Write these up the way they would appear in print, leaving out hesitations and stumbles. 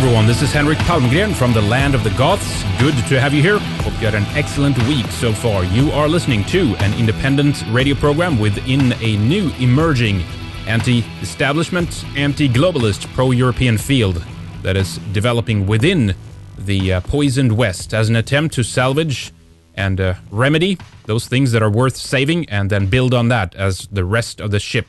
everyone, this is Henrik Palmgren from the land of the Goths. Good to have you here. Hope you had an excellent week so far. You are listening to an independent radio program within a new emerging anti-establishment, anti-globalist, pro-European field that is developing within the poisoned West as an attempt to salvage and remedy those things that are worth saving and then build on that as the rest of the ship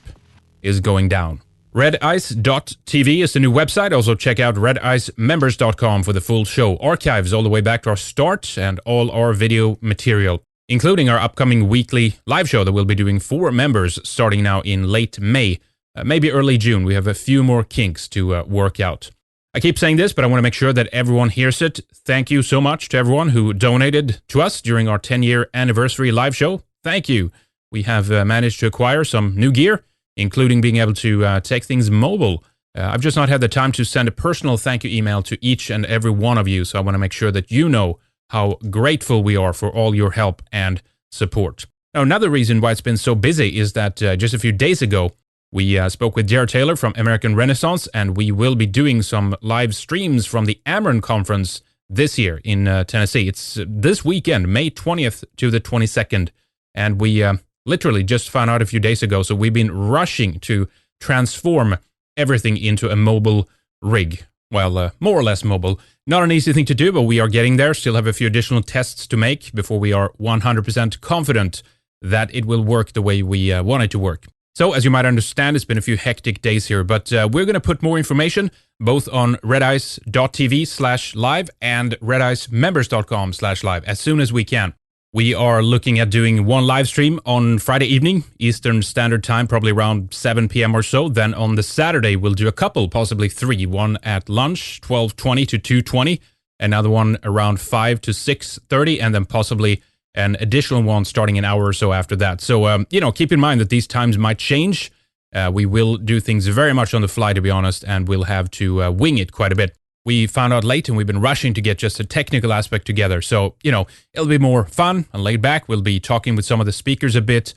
is going down. Redice.tv is the new website. Also check out redicemembers.com for the full show archives all the way back to our start and all our video material, including our upcoming weekly live show that we'll be doing for members starting now in late May, maybe early June. We have a few more kinks to work out. I keep saying this, but I want to make sure that everyone hears it. Thank you so much to everyone who donated to us during our 10-year anniversary live show. Thank you. We have managed to acquire some new gear, including being able to take things mobile. I've just not had the time to send a personal thank you email to each and every one of you, so I want to make sure that you know how grateful we are for all your help and support. Now, another reason why it's been so busy is that just a few days ago, we spoke with Jared Taylor from American Renaissance, and we will be doing some live streams from the Ameren Conference this year in Tennessee. It's this weekend, May 20th to the 22nd, and we literally just found out a few days ago, so we've been rushing to transform everything into a mobile rig. Well, more or less mobile. Not an easy thing to do, but we are getting there. Still have a few additional tests to make before we are 100% confident that it will work the way we want it to work. So, as you might understand, it's been a few hectic days here, but we're going to put more information both on redice.tv/live and redicemembers.com/live as soon as we can. We are looking at doing one live stream on Friday evening, Eastern Standard Time, probably around 7 p.m. or so. Then on the Saturday, we'll do a couple, possibly three. One at lunch, 12:20 to 2:20. Another one around 5 to 6:30. And then possibly an additional one starting an hour or so after that. So, keep in mind that these times might change. We will do things very much on the fly, to be honest, and we'll have to wing it quite a bit. We found out late and we've been rushing to get just a technical aspect together. So, it'll be more fun and laid back. We'll be talking with some of the speakers a bit.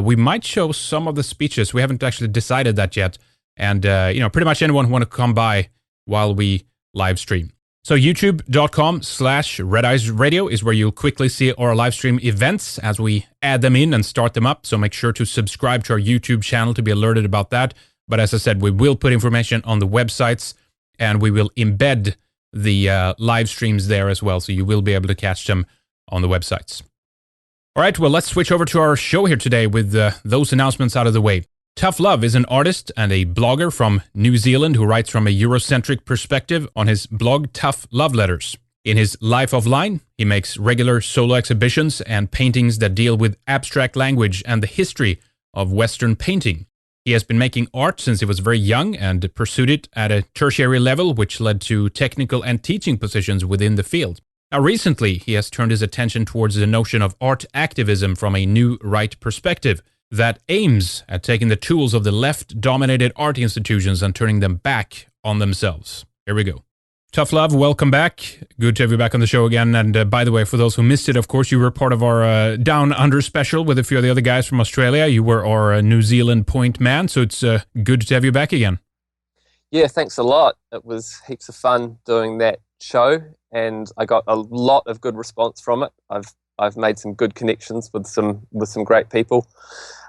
We might show some of the speeches. We haven't actually decided that yet. And, pretty much anyone who want to come by while we live stream. So youtube.com/Red Radio is where you'll quickly see our live stream events as we add them in and start them up. So make sure to subscribe to our YouTube channel to be alerted about that. But as I said, we will put information on the websites, and we will embed the live streams there as well, so you will be able to catch them on the websites. All right, well, let's switch over to our show here today with those announcements out of the way. Tough Love is an artist and a blogger from New Zealand who writes from a Eurocentric perspective on his blog Tough Love Letters. In his life of line, he makes regular solo exhibitions and paintings that deal with abstract language and the history of Western painting. He has been making art since he was very young and pursued it at a tertiary level, which led to technical and teaching positions within the field. Now, recently, he has turned his attention towards the notion of art activism from a new right perspective that aims at taking the tools of the left-dominated art institutions and turning them back on themselves. Here we go. Tough Love, welcome back. Good to have you back on the show again. And by the way, for those who missed it, of course, you were part of our Down Under special with a few of the other guys from Australia. You were our New Zealand point man, so it's good to have you back again. Yeah, thanks a lot. It was heaps of fun doing that show, and I got a lot of good response from it. I've made some good connections with some great people,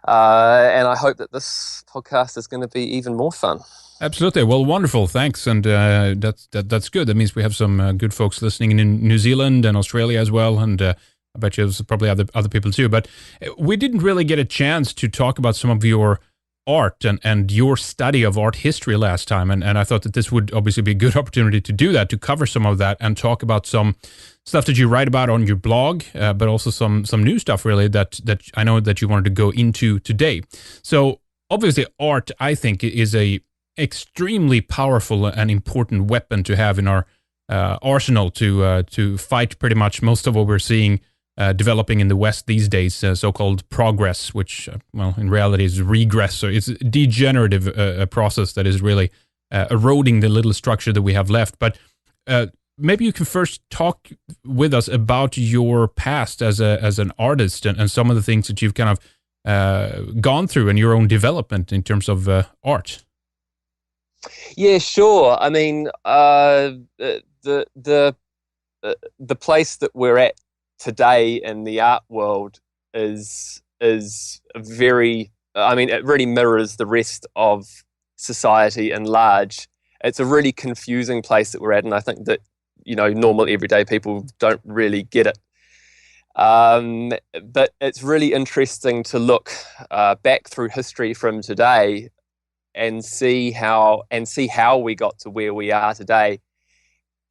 and I hope that this podcast is going to be even more fun. Absolutely. Well, wonderful. Thanks. And that's good. That means we have some good folks listening in New Zealand and Australia as well. And I bet you there's probably other people too. But we didn't really get a chance to talk about some of your art and your study of art history last time. And I thought that this would obviously be a good opportunity to do that, to cover some of that and talk about some stuff that you write about on your blog, but also some new stuff really that I know that you wanted to go into today. So obviously art, I think, is a extremely powerful and important weapon to have in our arsenal to fight pretty much most of what we're seeing developing in the West these days, so-called progress, which, in reality is regress. So it's a degenerative process that is really eroding the little structure that we have left. But maybe you can first talk with us about your past as an artist and some of the things that you've kind of gone through in your own development in terms of art. Yeah, sure. I mean, the place that we're at today in the art world is very. I mean, it really mirrors the rest of society in large. It's a really confusing place that we're at, and I think that normal everyday people don't really get it. But it's really interesting to look back through history from today and see how we got to where we are today.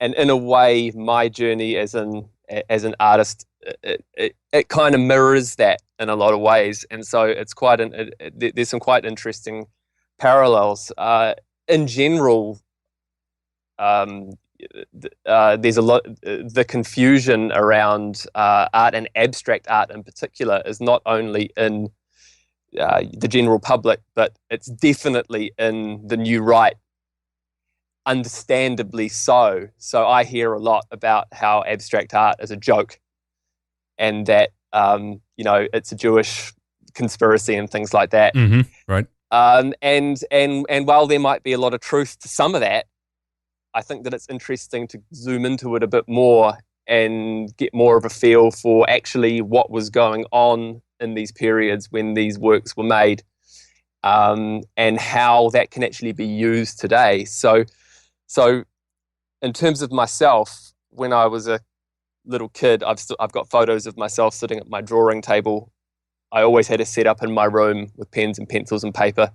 And in a way, my journey as an artist, it kind of mirrors that in a lot of ways. And so it's there's some quite interesting parallels. In general, um, there's a lot. The confusion around art and abstract art in particular is not only in the general public, but it's definitely in the new right. Understandably so. So I hear a lot about how abstract art is a joke, and that it's a Jewish conspiracy and things like that. Mm-hmm. Right. And while there might be a lot of truth to some of that, I think that it's interesting to zoom into it a bit more and get more of a feel for actually what was going on in these periods when these works were made, and how that can actually be used today. So in terms of myself, when I was a little kid, I've got photos of myself sitting at my drawing table. I always had a setup in my room with pens and pencils and paper.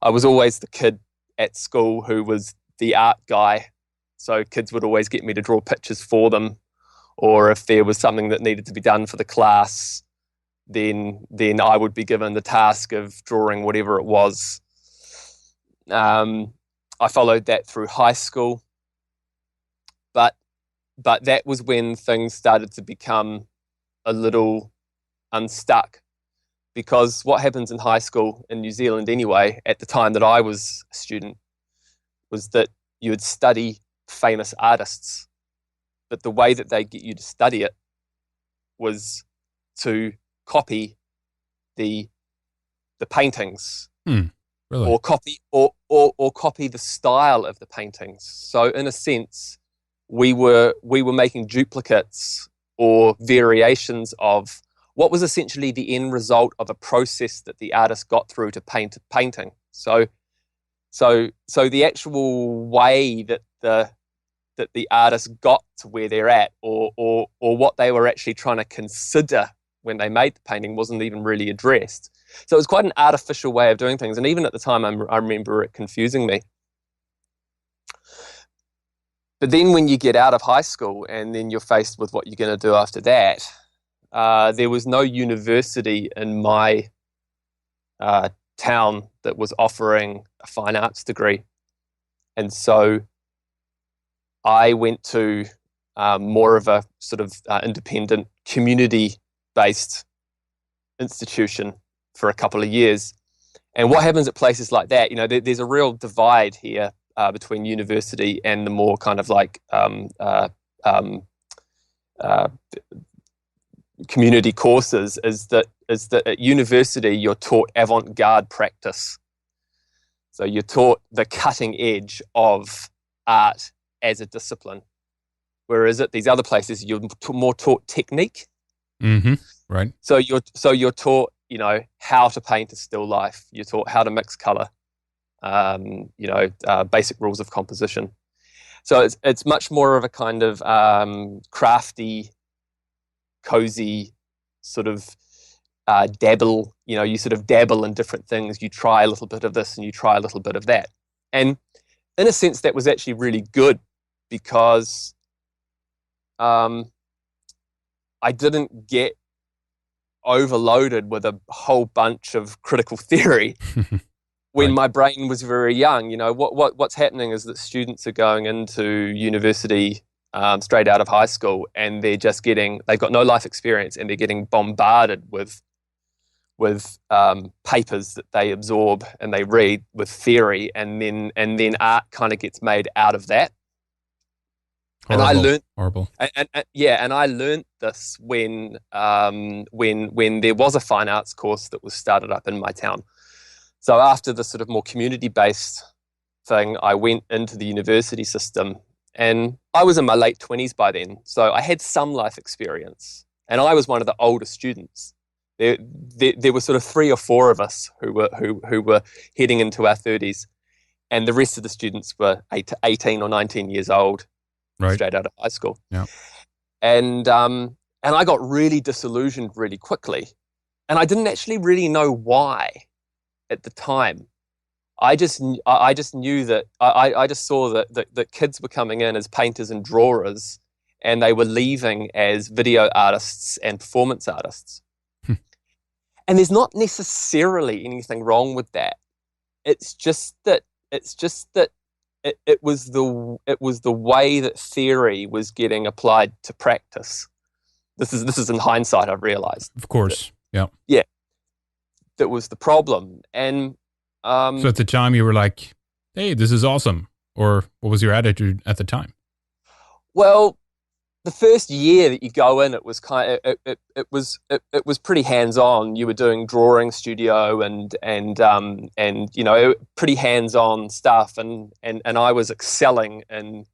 I was always the kid at school who was the art guy. So kids would always get me to draw pictures for them, or if there was something that needed to be done for the class, then I would be given the task of drawing whatever it was. I followed that through high school, but that was when things started to become a little unstuck, because what happens in high school in New Zealand anyway, at the time that I was a student, was that you would study famous artists, but the way that they get you to study it was to copy the paintings. Really? Or copy the style of the paintings. So in a sense, we were making duplicates or variations of what was essentially the end result of a process that the artist got through to paint a painting. So the actual way that the artist got to where they're at, or what they were actually trying to consider when they made the painting, wasn't even really addressed. So it was quite an artificial way of doing things. And even at the time, I remember it confusing me. But then when you get out of high school and then you're faced with what you're going to do after that, there was no university in my town that was offering a fine arts degree. And so I went to more of a sort of independent, community-based institution for a couple of years. And what happens at places like that, there's a real divide here between university and the more kind of like community courses, is that at university you're taught avant-garde practice. So you're taught the cutting edge of art as a discipline. Whereas at these other places, you're more taught technique. Mm-hmm. Right. So you're taught, how to paint a still life. You're taught how to mix color. Basic rules of composition. So it's much more of a kind of crafty, cozy sort of dabble. You sort of dabble in different things. You try a little bit of this and you try a little bit of that. And in a sense, that was actually really good, because I didn't get overloaded with a whole bunch of critical theory when Right. my brain was very young. What's happening is that students are going into university straight out of high school, and they've got no life experience, and they're getting bombarded with papers that they absorb and they read with theory, and then art kind of gets made out of that. Horrible. And I learned horrible. and I learned this when there was a fine arts course that was started up in my town. So after the sort of more community-based thing, I went into the university system, and I was in my late 20s by then, so I had some life experience, and I was one of the older students. There were sort of 3 or 4 of us who were heading into our 30s, and the rest of the students were 18 or 19 years old, Right. straight out of high school. Yeah. And I got really disillusioned really quickly, and I didn't actually really know why at the time. I just knew that I just saw that kids were coming in as painters and drawers, and they were leaving as video artists and performance artists. And there's not necessarily anything wrong with that. It's just that it was the way that theory was getting applied to practice. This is in hindsight, I've realized. Of course. Yeah. Yeah. That was the problem. And so at the time you were like, hey, this is awesome. Or what was your attitude at the time? Well, the first year that you go in, it was it was pretty hands-on. You were doing drawing studio and you know, pretty hands-on stuff, and I was excelling in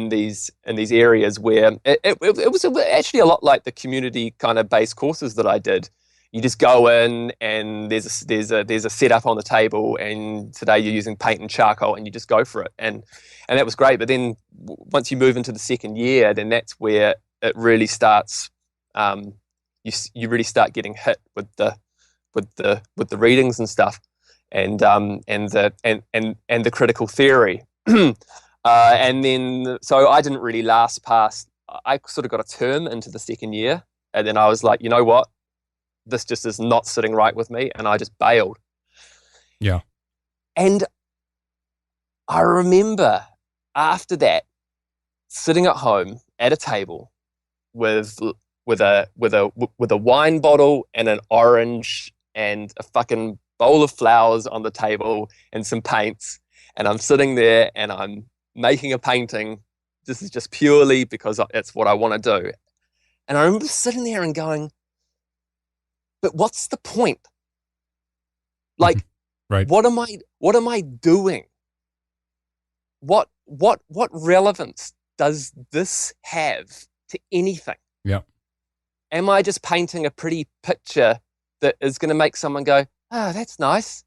these areas where it was actually a lot like the community kind of based courses that I did. You just go in and there's a setup on the table, and today you're using paint and charcoal, and you just go for it, and that was great. But then once you move into the second year, then that's where it really starts. You really start getting hit with the readings and stuff, and the critical theory, and then so I didn't really last past. I sort of got a term into the second year, and then I was like, you know what? This just is not sitting right with me, and I just bailed. Yeah. And I remember after that sitting at home at a table with a wine bottle and an orange and a fucking bowl of flowers on the table and some paints, and I'm sitting there and I'm making a painting. This is just purely because it's what I want to do. And I remember sitting there and going, but what's the point? Like, right. What am I doing? What relevance does this have to anything? Yeah. Am I just painting a pretty picture that is going to make someone go, "Oh, that's nice,"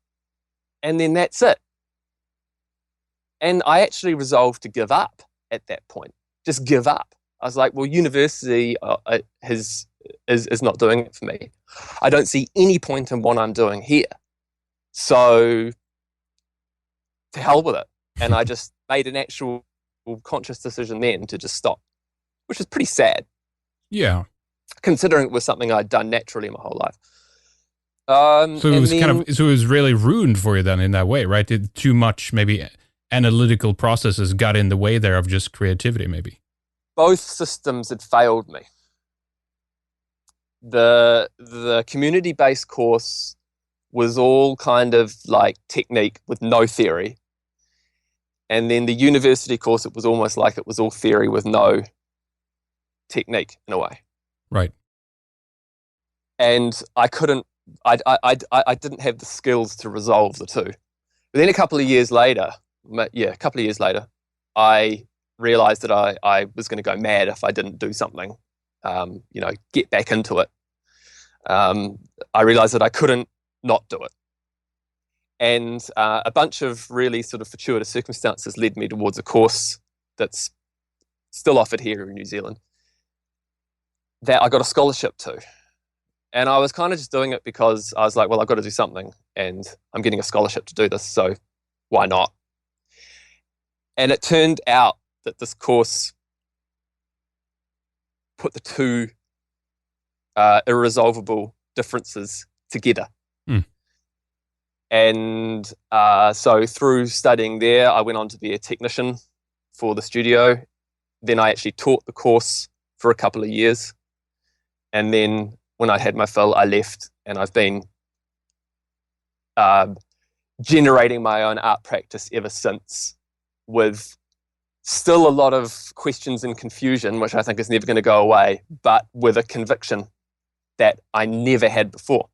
and then that's it? And I actually resolved to give up at that point. Just give up. I was like, well, university is not doing it for me. I don't see any point in what I'm doing here. So to hell with it. And I just made an actual conscious decision then to just stop, which is pretty sad. Yeah. Considering it was something I'd done naturally my whole life. So it was so it was really ruined for you then in that way, right? Too much maybe analytical processes got in the way there of just creativity maybe. Both systems had failed me. The community-based course was all kind of like technique with no theory. And then the university course, it was almost like it was all theory with no technique in a way. Right. And I didn't have the skills to resolve the two. But then a couple of years later, I realized that I was going to go mad if I didn't do something, get back into it. I realized that I couldn't not do it. And a bunch of really sort of fortuitous circumstances led me towards a course that's still offered here in New Zealand that I got a scholarship to. And I was kind of just doing it because I was like, well, I've got to do something, and I'm getting a scholarship to do this, so why not? And it turned out that this course put the two irresolvable differences together. And so through studying there, I went on to be a technician for the studio. Then I actually taught the course for a couple of years. And then when I had my fill, I left, and I've been generating my own art practice ever since, with still a lot of questions and confusion, which I think is never going to go away, but with a conviction that I never had before.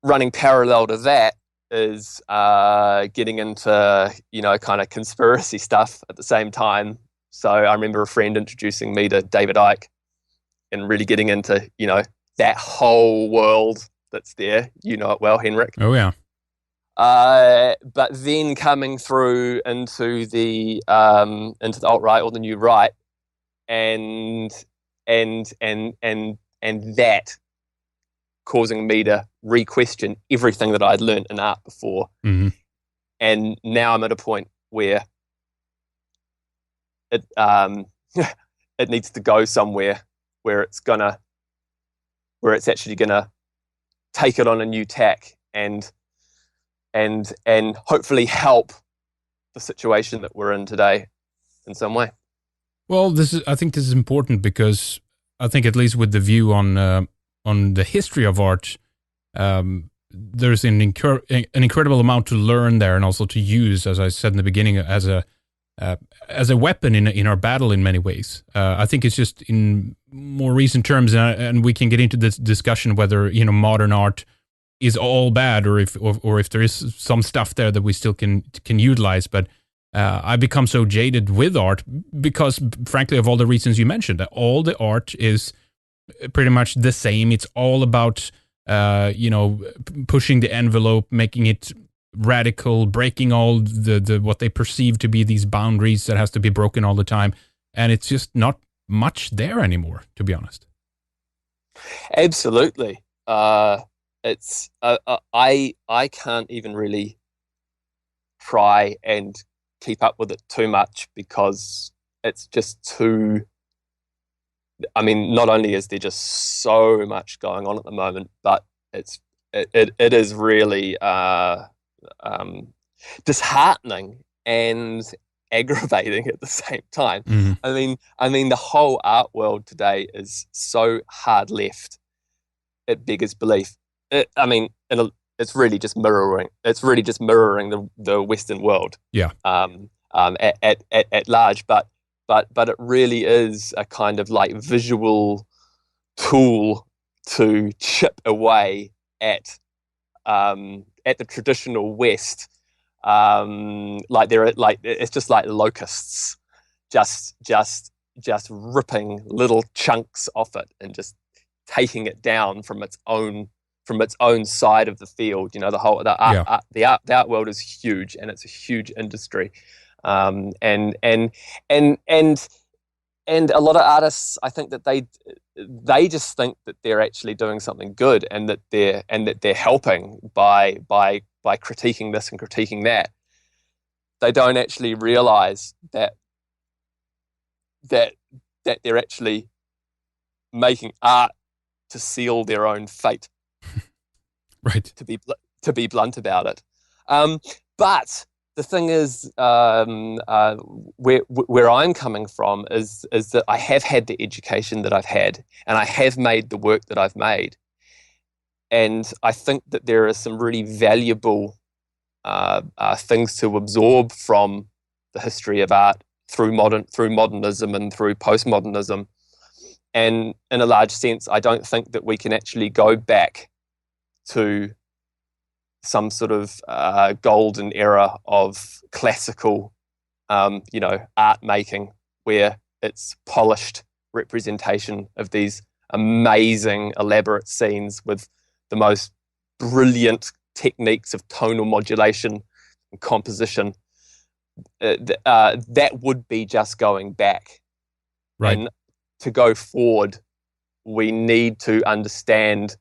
Running parallel to that is getting into, kind of conspiracy stuff at the same time. So I remember a friend introducing me to David Icke and really getting into, that whole world that's there. You know it well, Henrik. Oh, yeah. But then coming through into the alt-right or the new right, and that causing me to re-question everything that I'd learned in art before. Mm-hmm. And now I'm at a point where it it needs to go somewhere where it's actually gonna take it on a new tack and hopefully help the situation that we're in today in some way. Well, I think this is important because I think, at least with the view on the history of art, there's an incredible amount to learn there, and also to use, as I said in the beginning, as a weapon in our battle in many ways. I think it's just in more recent terms, and we can get into this discussion whether modern art is all bad, or if there is some stuff there that we still can utilize. But I've become so jaded with art because, frankly, of all the reasons you mentioned, that all the art is pretty much the same. It's all about pushing the envelope, making it radical, breaking all the what they perceive to be these boundaries that has to be broken all the time, and it's just not much there anymore, to be honest. Absolutely. It's I can't even really try and keep up with it too much because it's just too. I mean, not only is there just so much going on at the moment, but it is really disheartening and aggravating at the same time. Mm-hmm. I mean, the whole art world today is so hard left. It beggars belief. It's really just mirroring. It's really just mirroring the Western world. Yeah. At large, but it really is a kind of like visual tool to chip away at the traditional West. It's just like locusts, just ripping little chunks off it and just taking it down from its own side of the field. The art world is huge, and it's a huge industry. And a lot of artists, I think that they just think that they're actually doing something good, and that they're helping by critiquing this and critiquing that. They don't actually realize that they're actually making art to seal their own fate. Right. To be blunt about it. But the thing is, where I'm coming from is that I have had the education that I've had, and I have made the work that I've made, and I think that there are some really valuable things to absorb from the history of art through modernism and through postmodernism. And in a large sense, I don't think that we can actually go back to some sort of golden era of classical, art making, where it's polished representation of these amazing, elaborate scenes with the most brilliant techniques of tonal modulation and composition. That would be just going back. Right. And to go forward, we need to understand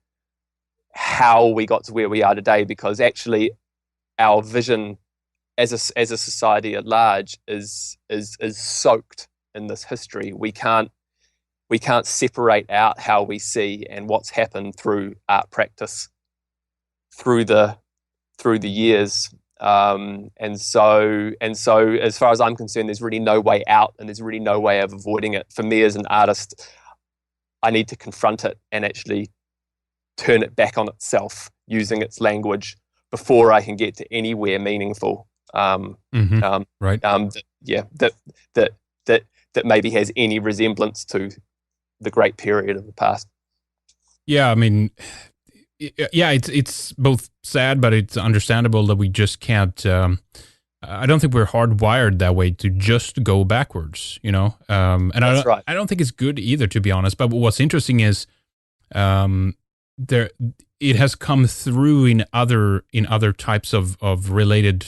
how we got to where we are today, because actually our vision as a society at large is soaked in this history. We can't separate out how we see and what's happened through art practice through the years. And so as far as I'm concerned, there's really no way out, and there's really no way of avoiding it. For me as an artist, I need to confront it and actually turn it back on itself using its language before I can get to anywhere meaningful. Right. That maybe has any resemblance to the great period of the past. Yeah, I mean, yeah, it's both sad, but it's understandable that we just can't. I don't think we're hardwired that way to just go backwards, you know. And That's right. I don't think it's good either, to be honest. But what's interesting is there it has come through in other types of related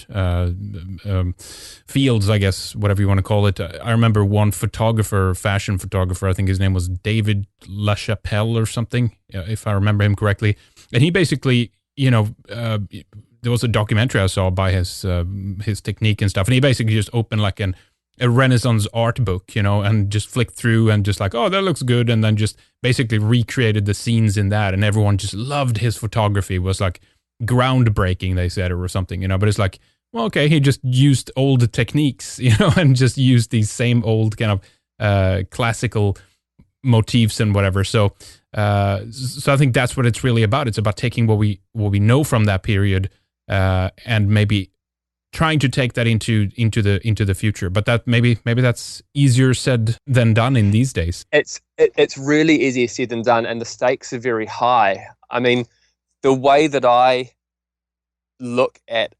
fields, I guess, whatever you want to call it. I remember one photographer, fashion photographer, I think his name was David LaChapelle or something, if I remember him correctly. And he basically, you know, there was a documentary I saw by his technique and stuff, and he basically just opened like a Renaissance art book, you know, and just flicked through and just like, oh, that looks good, and then just basically recreated the scenes in that, and everyone just loved his photography. It was like groundbreaking, they said, or something, you know. But it's like, well, okay, he just used old techniques, you know, and just used these same old kind of classical motifs and whatever. So I think that's what it's really about. It's about taking what we know from that period and maybe trying to take that into the future. But that maybe that's easier said than done in these days. It's really easier said than done, and the stakes are very high. I mean, the way that I look at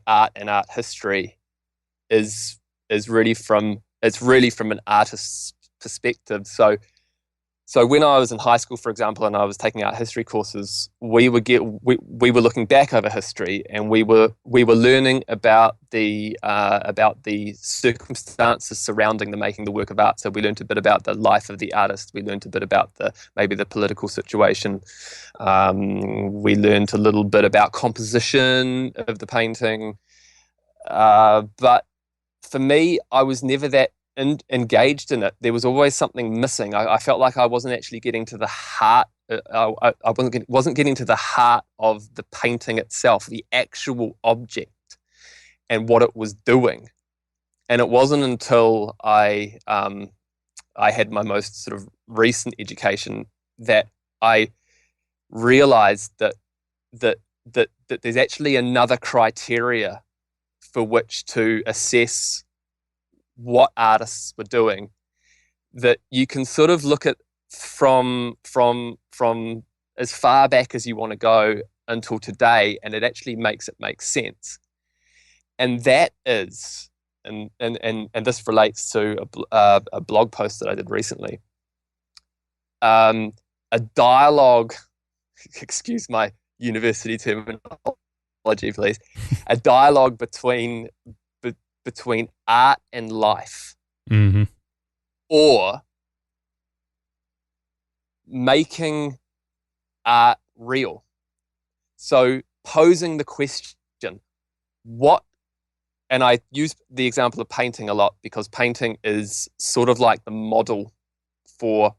art and art history is really from an artist's perspective. So when I was in high school, for example, and I was taking art history courses, we were looking back over history, and we were learning about the circumstances surrounding the work of art. So we learned a bit about the life of the artist. We learned a bit about maybe the political situation. We learned a little bit about composition of the painting. But for me, I was never that engaged in it. There was always something missing. I felt like I wasn't actually getting to the heart. I wasn't getting to the heart of the painting itself, the actual object, and what it was doing. And it wasn't until I had my most sort of recent education that I realized that there's actually another criteria for which to assess what artists were doing, that you can sort of look at from as far back as you want to go until today, and it actually makes it make sense. And that is, and this relates to a blog post that I did recently, a dialogue, excuse my university terminology, please, a dialogue between art and life, mm-hmm. or making art real. So posing the question, and I use the example of painting a lot because painting is sort of like the model for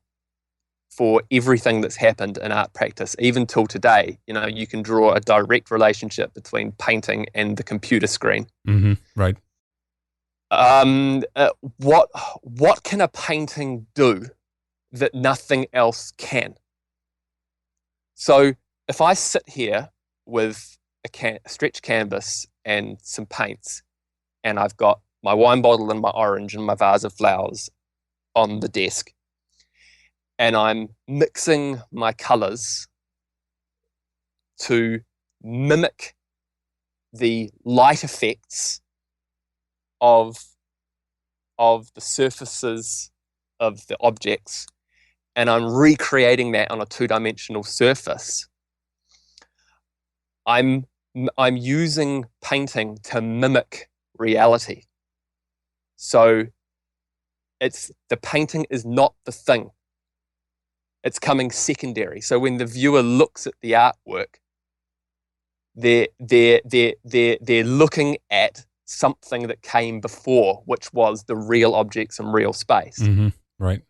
everything that's happened in art practice, even till today. You know, you can draw a direct relationship between painting and the computer screen. Mm-hmm. Right. What can a painting do that nothing else can? So if I sit here with a stretched canvas and some paints, and I've got my wine bottle and my orange and my vase of flowers on the desk, and I'm mixing my colors to mimic the light effects of the surfaces of the objects, and I'm recreating that on a two-dimensional surface, I'm using painting to mimic reality. So the painting is not the thing. It's coming secondary. So when the viewer looks at the artwork, they're looking at something that came before, which was the real objects in real space. Mm-hmm. Right.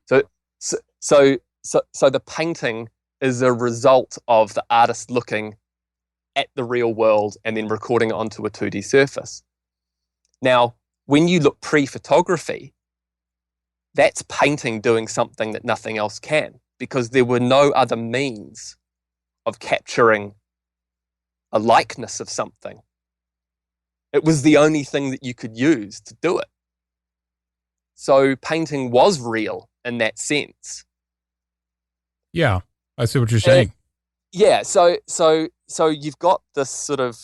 So the painting is a result of the artist looking at the real world and then recording it onto a 2D surface. Now, when you look pre-photography, that's painting doing something that nothing else can, because there were no other means of capturing a likeness of something. It was the only thing that you could use to do it. So painting was real in that sense. Yeah, I see what you're saying. Yeah, so you've got this sort of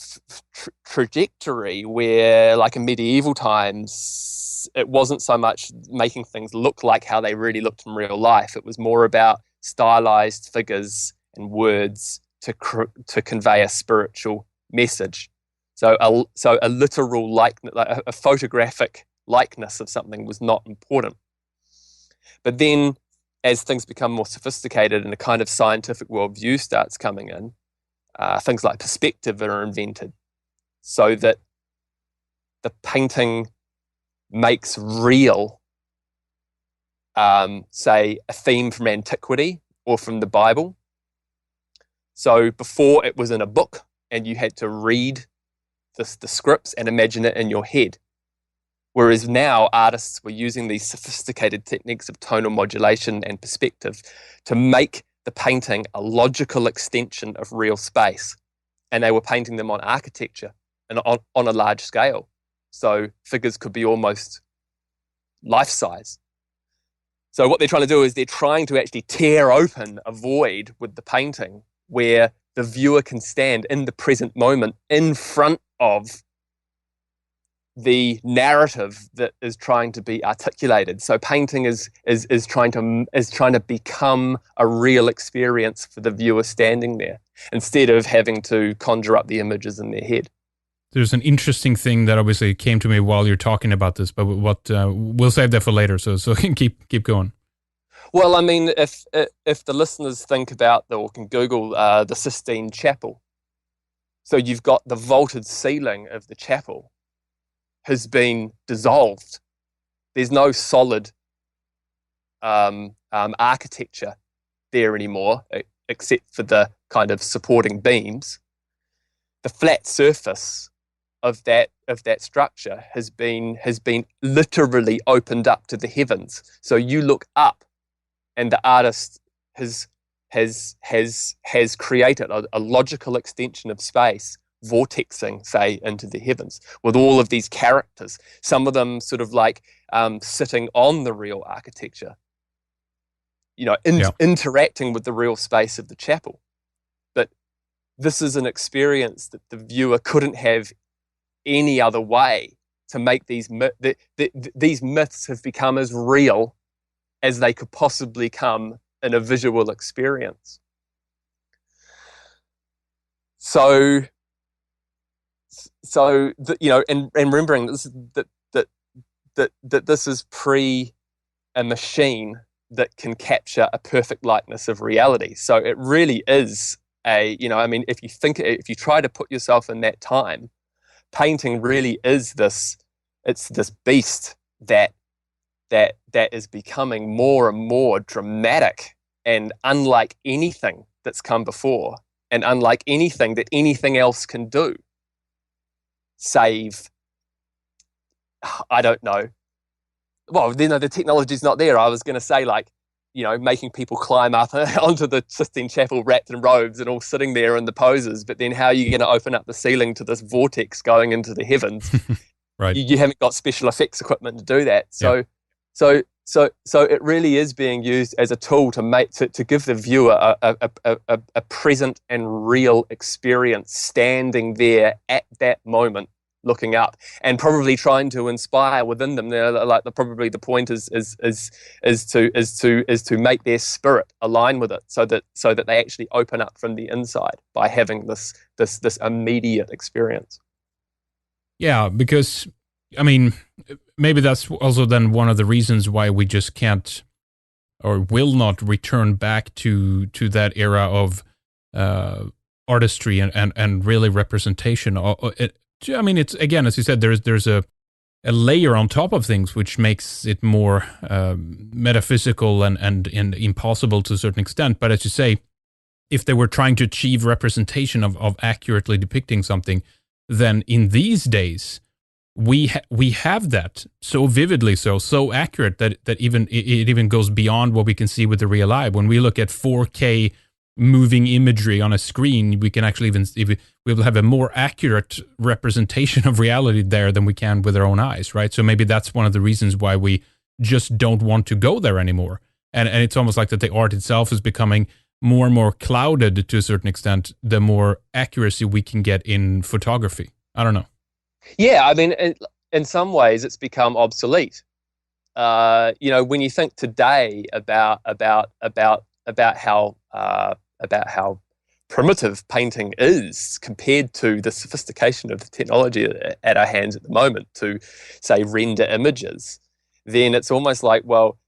trajectory where, like in medieval times, it wasn't so much making things look like how they really looked in real life. It was more about stylized figures and words to convey a spiritual message. So a literal a photographic likeness of something was not important. But then, as things become more sophisticated and a kind of scientific worldview starts coming in, things like perspective are invented, so that the painting makes real, say, a theme from antiquity or from the Bible. So before, it was in a book and you had to read the scripts and imagine it in your head. Whereas now artists were using these sophisticated techniques of tonal modulation and perspective to make the painting a logical extension of real space. And they were painting them on architecture and on a large scale. So figures could be almost life-size. So what they're trying to do is they're trying to actually tear open a void with the painting where the viewer can stand in the present moment in front of the narrative that is trying to be articulated. So painting is trying to become a real experience for the viewer standing there, instead of having to conjure up the images in their head. There's an interesting thing that obviously came to me while you're talking about this, but what we'll save that for later. So keep going. Well, I mean, if the listeners think about or can Google the Sistine Chapel, so you've got the vaulted ceiling of the chapel has been dissolved. There's no solid architecture there anymore, except for the kind of supporting beams. The flat surface of that structure has been literally opened up to the heavens. So you look up, and the artist has created a logical extension of space, vortexing, say, into the heavens with all of these characters, some of them sort of like sitting on the real architecture, interacting with the real space of the chapel. But this is an experience that the viewer couldn't have any other way to make these myths have become as real as they could possibly come in a visual experience. So and remembering that this is pre a machine that can capture a perfect likeness of reality. So it really is if you try to put yourself in that time, painting really is this beast that is becoming more and more dramatic and unlike anything that's come before, and unlike anything that anything else can do. Save, I don't know. Well, the technology's not there. I was going to say, making people climb up onto the Sistine Chapel wrapped in robes and all sitting there in the poses. But then how are you going to open up the ceiling to this vortex going into the heavens? Right. You haven't got special effects equipment to do that. So it really is being used as a tool to give the viewer a present and real experience, standing there at that moment, looking up, and probably trying to inspire within them. Probably the point is to make their spirit align with it, so that they actually open up from the inside by having this immediate experience. Yeah, because I mean, maybe that's also then one of the reasons why we just can't or will not return back to that era of artistry and really representation. I mean, it's, again, as you said, there's a layer on top of things which makes it more metaphysical and impossible to a certain extent. But as you say, if they were trying to achieve representation of accurately depicting something, then in these days we have that so vividly, so accurate that it even goes beyond what we can see with the real eye. When we look at 4K moving imagery on a screen, we can actually we will have a more accurate representation of reality there than we can with our own eyes, right? So maybe that's one of the reasons why we just don't want to go there anymore. And it's almost like that the art itself is becoming more and more clouded to a certain extent, the more accuracy we can get in photography. I don't know. Yeah, I mean, in some ways, it's become obsolete. When you think today about how primitive painting is compared to the sophistication of the technology at our hands at the moment to, say, render images, then it's almost like, well,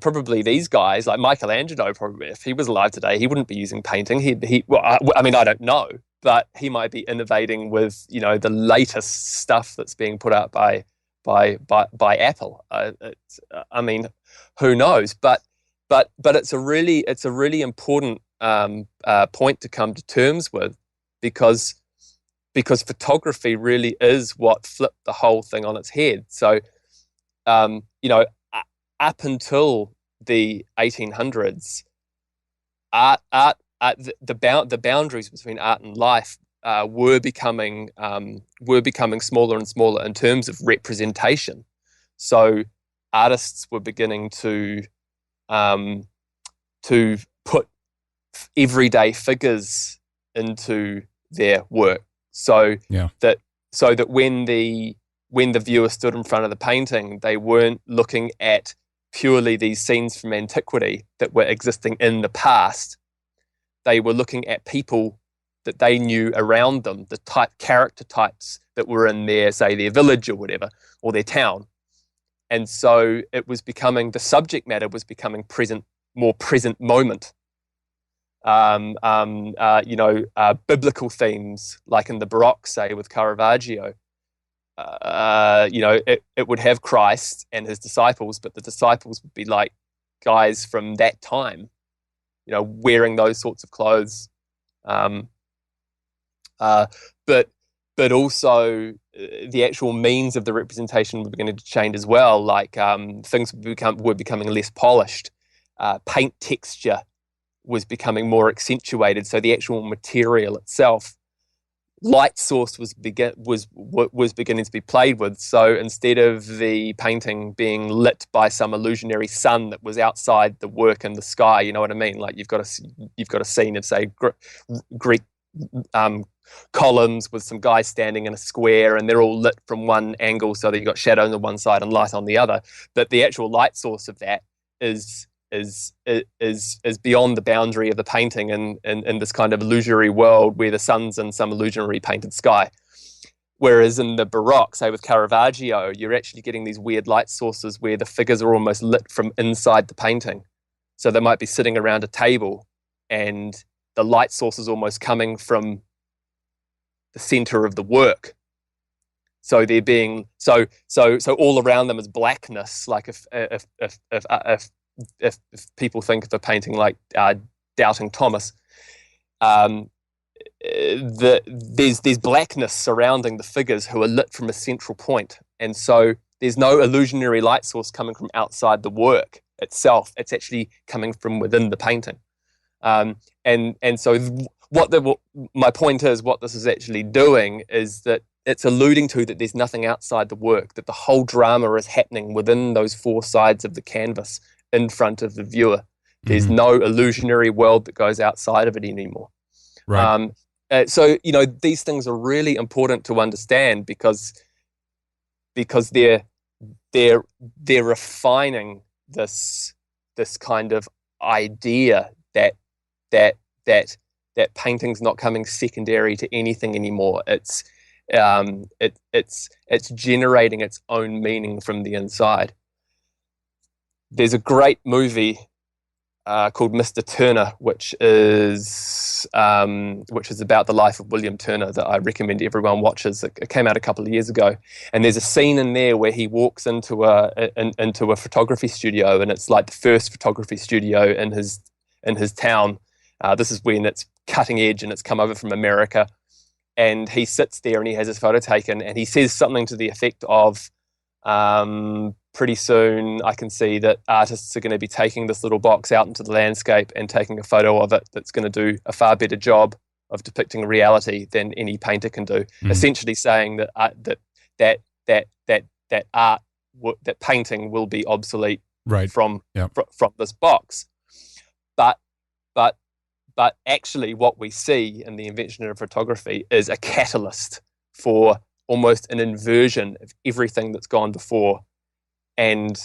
probably these guys, like Michelangelo, probably if he was alive today, he wouldn't be using painting. I mean, I don't know, but he might be innovating with, the latest stuff that's being put out by Apple. I mean, who knows? But it's a really important point to come to terms with, because photography really is what flipped the whole thing on its head. So, up until the 1800s, the boundaries between art and life were becoming smaller and smaller in terms of representation. So artists were beginning to put everyday figures into their work, so that when the viewer stood in front of the painting, they weren't looking at purely these scenes from antiquity that were existing in the past. They were looking at people that they knew around them, the character types that were in their village or whatever, or their town. And so the subject matter was becoming more present moment. Biblical themes, like in the Baroque, say, with Caravaggio. It would have Christ and his disciples, but the disciples would be like guys from that time, wearing those sorts of clothes. But also the actual means of the representation were beginning to change as well. Like things were becoming less polished. Paint texture was becoming more accentuated. So the actual material itself, light source was beginning to be played with. So instead of the painting being lit by some illusionary sun that was outside the work in the sky, you know what I mean? Like you've got a scene of, say, Greek columns with some guys standing in a square, and they're all lit from one angle, so that you've got shadow on the one side and light on the other. But the actual light source of that is beyond the boundary of the painting, and in this kind of illusory world where the sun's in some illusionary painted sky. Whereas in the Baroque, say with Caravaggio, you're actually getting these weird light sources where the figures are almost lit from inside the painting. So they might be sitting around a table, and the light source is almost coming from the center of the work. So they're being so all around them is blackness. Like if people think of a painting like Doubting Thomas, there's blackness surrounding the figures who are lit from a central point, and so there's no illusionary light source coming from outside the work itself. It's actually coming from within the painting, and so my point is, what this is actually doing is that it's alluding to that there's nothing outside the work, that the whole drama is happening within those four sides of the canvas in front of the viewer. There's no illusionary world that goes outside of it anymore. Right. So these things are really important to understand because they're refining this kind of idea that painting's not coming secondary to anything anymore. It's generating its own meaning from the inside. There's a great movie called Mr. Turner, which is about the life of William Turner, that I recommend everyone watches. It came out a couple of years ago, and there's a scene in there where he walks into a photography studio, and it's like the first photography studio in his town. This is when it's cutting edge and it's come over from America, and he sits there and he has his photo taken, and he says something to the effect of, pretty soon I can see that artists are going to be taking this little box out into the landscape and taking a photo of it that's going to do a far better job of depicting reality than any painter can do. Essentially saying that that painting will be obsolete from this box. But But actually what we see in the invention of photography is a catalyst for almost an inversion of everything that's gone before. And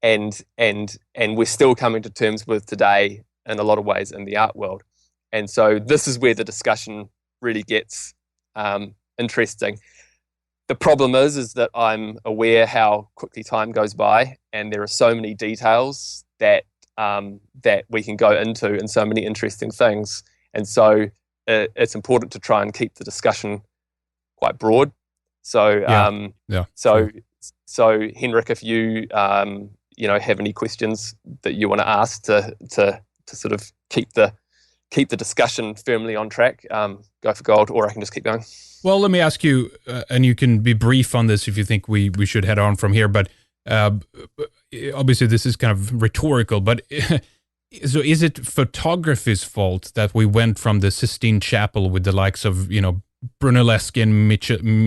we're still coming to terms with today in a lot of ways in the art world. And so this is where the discussion really gets interesting. The problem is that I'm aware how quickly time goes by, and there are so many details that we can go into, and so many interesting things. And so it's important to try and keep the discussion quite broad. So so Henrik, if you have any questions that you want to ask to sort of keep the discussion firmly on track, go for gold, or I can just keep going. Well, let me ask you, and you can be brief on this if you think we should head on from here, but obviously this is kind of rhetorical, but so is it photography's fault that we went from the Sistine Chapel with the likes of, Brunelleschi and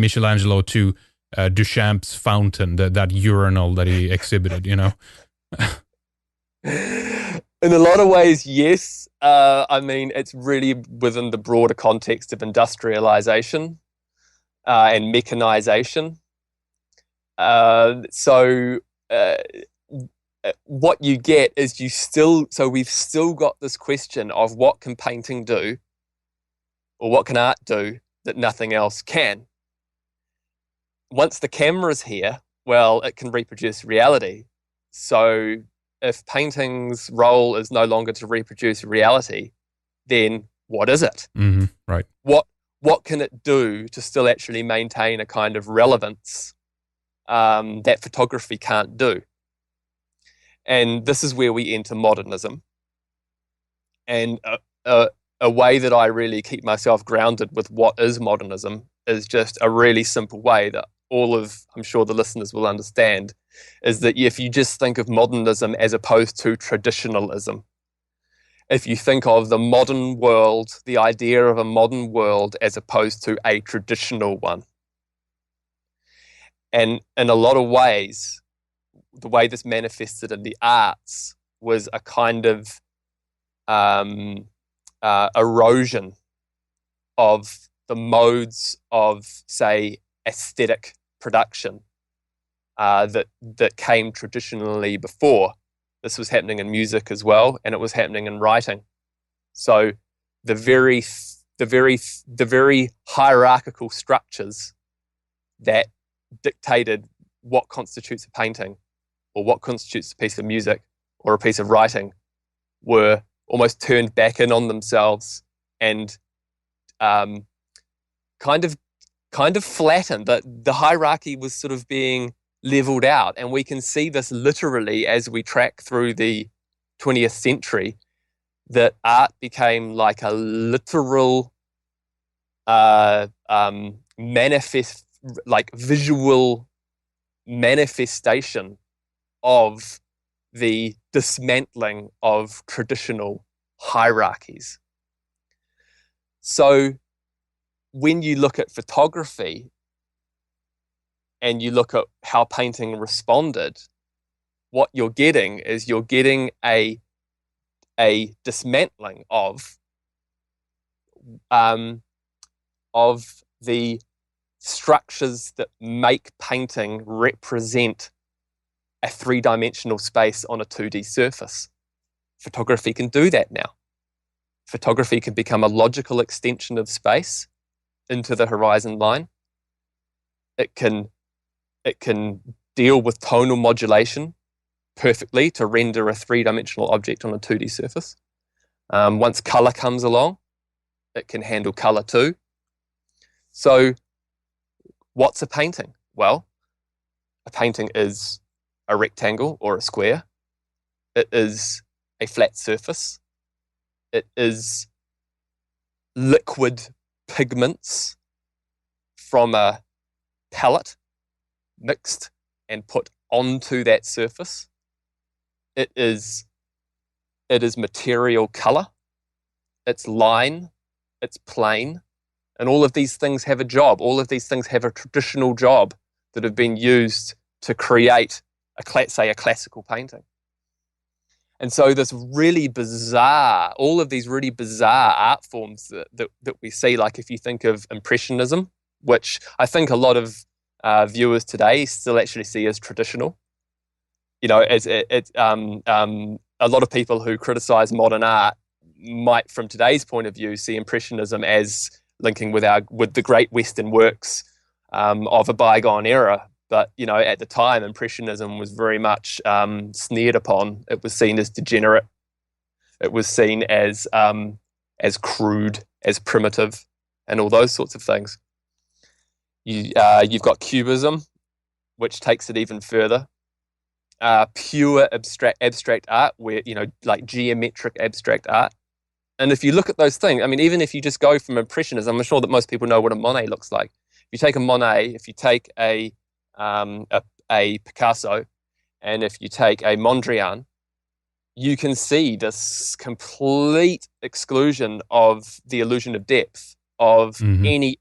Michelangelo to Duchamp's fountain, that urinal that he exhibited, In a lot of ways, yes. I mean, it's really within the broader context of industrialization and mechanization. So what you get is we've still got this question of what can painting do, or what can art do that nothing else can. Once the camera's here, well, it can reproduce reality. So if painting's role is no longer to reproduce reality, then what is it? Mm-hmm, right. What can it do to still actually maintain a kind of relevance that photography can't do? And this is where we enter modernism. And a way that I really keep myself grounded with what is modernism is just a really simple way that I'm sure the listeners will understand, is that if you just think of modernism as opposed to traditionalism, if you think of the modern world, the idea of a modern world as opposed to a traditional one. And in a lot of ways, the way this manifested in the arts was a kind of erosion of the modes of, say, aesthetic production that came traditionally before. This was happening in music as well, and it was happening in writing. So the very hierarchical structures that dictated what constitutes a painting, or what constitutes a piece of music or a piece of writing, were almost turned back in on themselves and kind of flattened. The hierarchy was sort of being leveled out, and we can see this literally as we track through the 20th century, that art became like a literal visual manifestation of the dismantling of traditional hierarchies. So when you look at photography and you look at how painting responded, what you're getting is a dismantling of the structures that make painting represent a three-dimensional space on a 2D surface. Photography can do that now. Photography can become a logical extension of space into the horizon line. It can deal with tonal modulation perfectly to render a three-dimensional object on a 2D surface. Once color comes along, it can handle color too. So what's a painting? Well, a painting is a rectangle or a square. It is a flat surface. It is liquid pigments from a palette mixed and put onto that surface. It is material color, it's line, it's plane, and all of these things have a job. All of these things have a traditional job that have been used to create a classical painting. And so this really bizarre, all of these really bizarre art forms that we see, like if you think of Impressionism, which I think a lot of viewers today still actually see as traditional. You know, a lot of people who criticize modern art might, from today's point of view, see Impressionism as linking with the great Western works of a bygone era. But, you know, at the time, Impressionism was very much sneered upon. It was seen as degenerate. It was seen as crude, as primitive, and all those sorts of things. You've got Cubism, which takes it even further. Pure abstract art, where, you know, like geometric abstract art. And if you look at those things, I mean, even if you just go from Impressionism, I'm sure that most people know what a Monet looks like. If you take a Monet, if you take a Picasso, and if you take a Mondrian, you can see this complete exclusion of the illusion of depth, of any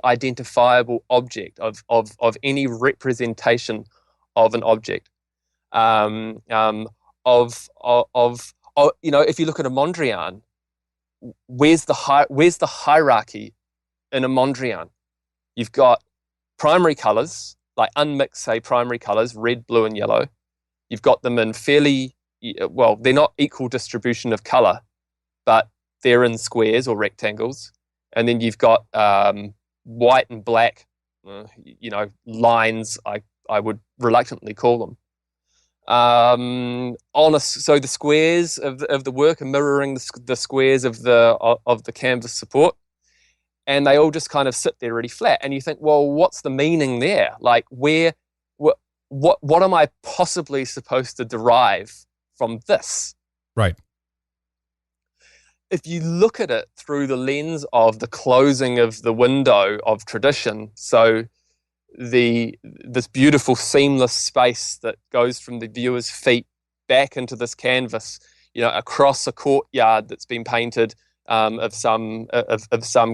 identifiable object, of any representation of an object, you know, if you look at a Mondrian, where's the hierarchy in a Mondrian? You've got primary colors, like unmixed, say, primary colors, red, blue, and yellow. You've got them in fairly, well, they're not equal distribution of color, but they're in squares or rectangles. And then you've got white and black, you know, lines, I would reluctantly call them. So the squares of the work are mirroring the squares of the canvas support. And they all just kind of sit there really flat. And you think, well, what's the meaning there? Like, what am I possibly supposed to derive from this? Right. If you look at it through the lens of the closing of the window of tradition, so this beautiful seamless space that goes from the viewer's feet back into this canvas, you know, across a courtyard that's been painted of some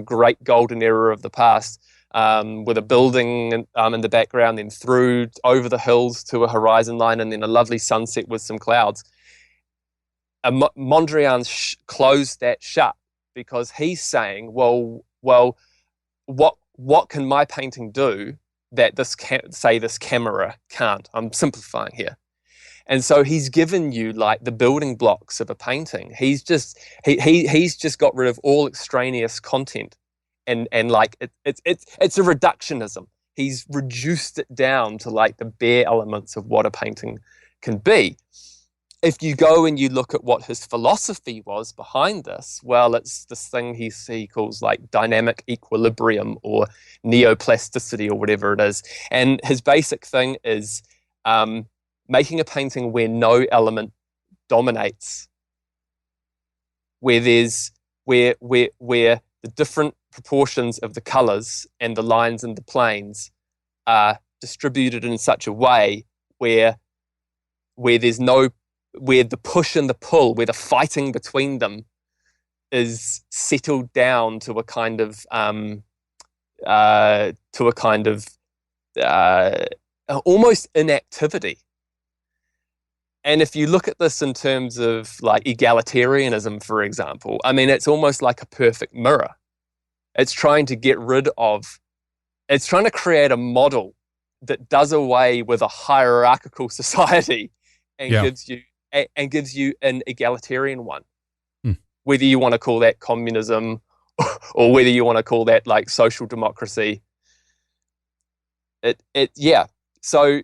great golden era of the past, with a building in the background, then through over the hills to a horizon line, and then a lovely sunset with some clouds. Mondrian closed that shut because he's saying, well, what can my painting do that this camera can't? I'm simplifying here. And so he's given you like the building blocks of a painting. He's just got rid of all extraneous content, and like it's a reductionism. He's reduced it down to like the bare elements of what a painting can be. If you go and you look at what his philosophy was behind this, well, it's this thing he calls like dynamic equilibrium or neoplasticity or whatever it is. And his basic thing is making a painting where no element dominates, where the different proportions of the colors and the lines and the planes are distributed in such a way where the push and the pull, where the fighting between them is settled down to a kind of almost inactivity. And if you look at this in terms of like egalitarianism, for example, I mean, it's almost like a perfect mirror. It's trying to create a model that does away with a hierarchical society and gives you an egalitarian one. Whether you want to call that communism or whether you want to call that like social democracy. So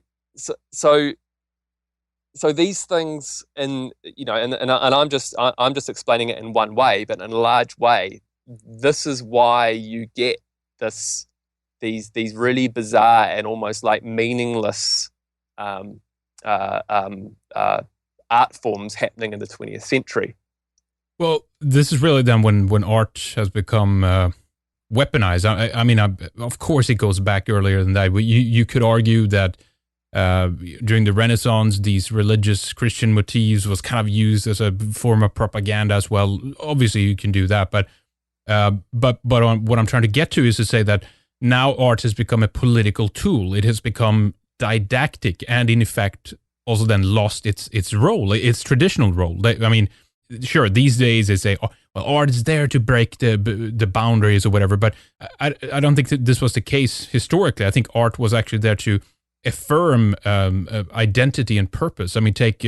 these things, and I'm just explaining it in one way, but in a large way, this is why you get these really bizarre and almost like meaningless art forms happening in the 20th century. Well, this is really then when art has become weaponized. I mean, of course, it goes back earlier than that. You could argue that during the Renaissance, these religious Christian motifs was kind of used as a form of propaganda as well. Obviously, you can do that, but what I'm trying to get to is to say that now art has become a political tool. It has become didactic and, in effect, also then lost its role, its traditional role. I mean, sure, these days they say, oh, well, art is there to break the boundaries or whatever, but I don't think that this was the case historically. I think art was actually there to affirm identity and purpose. I mean, take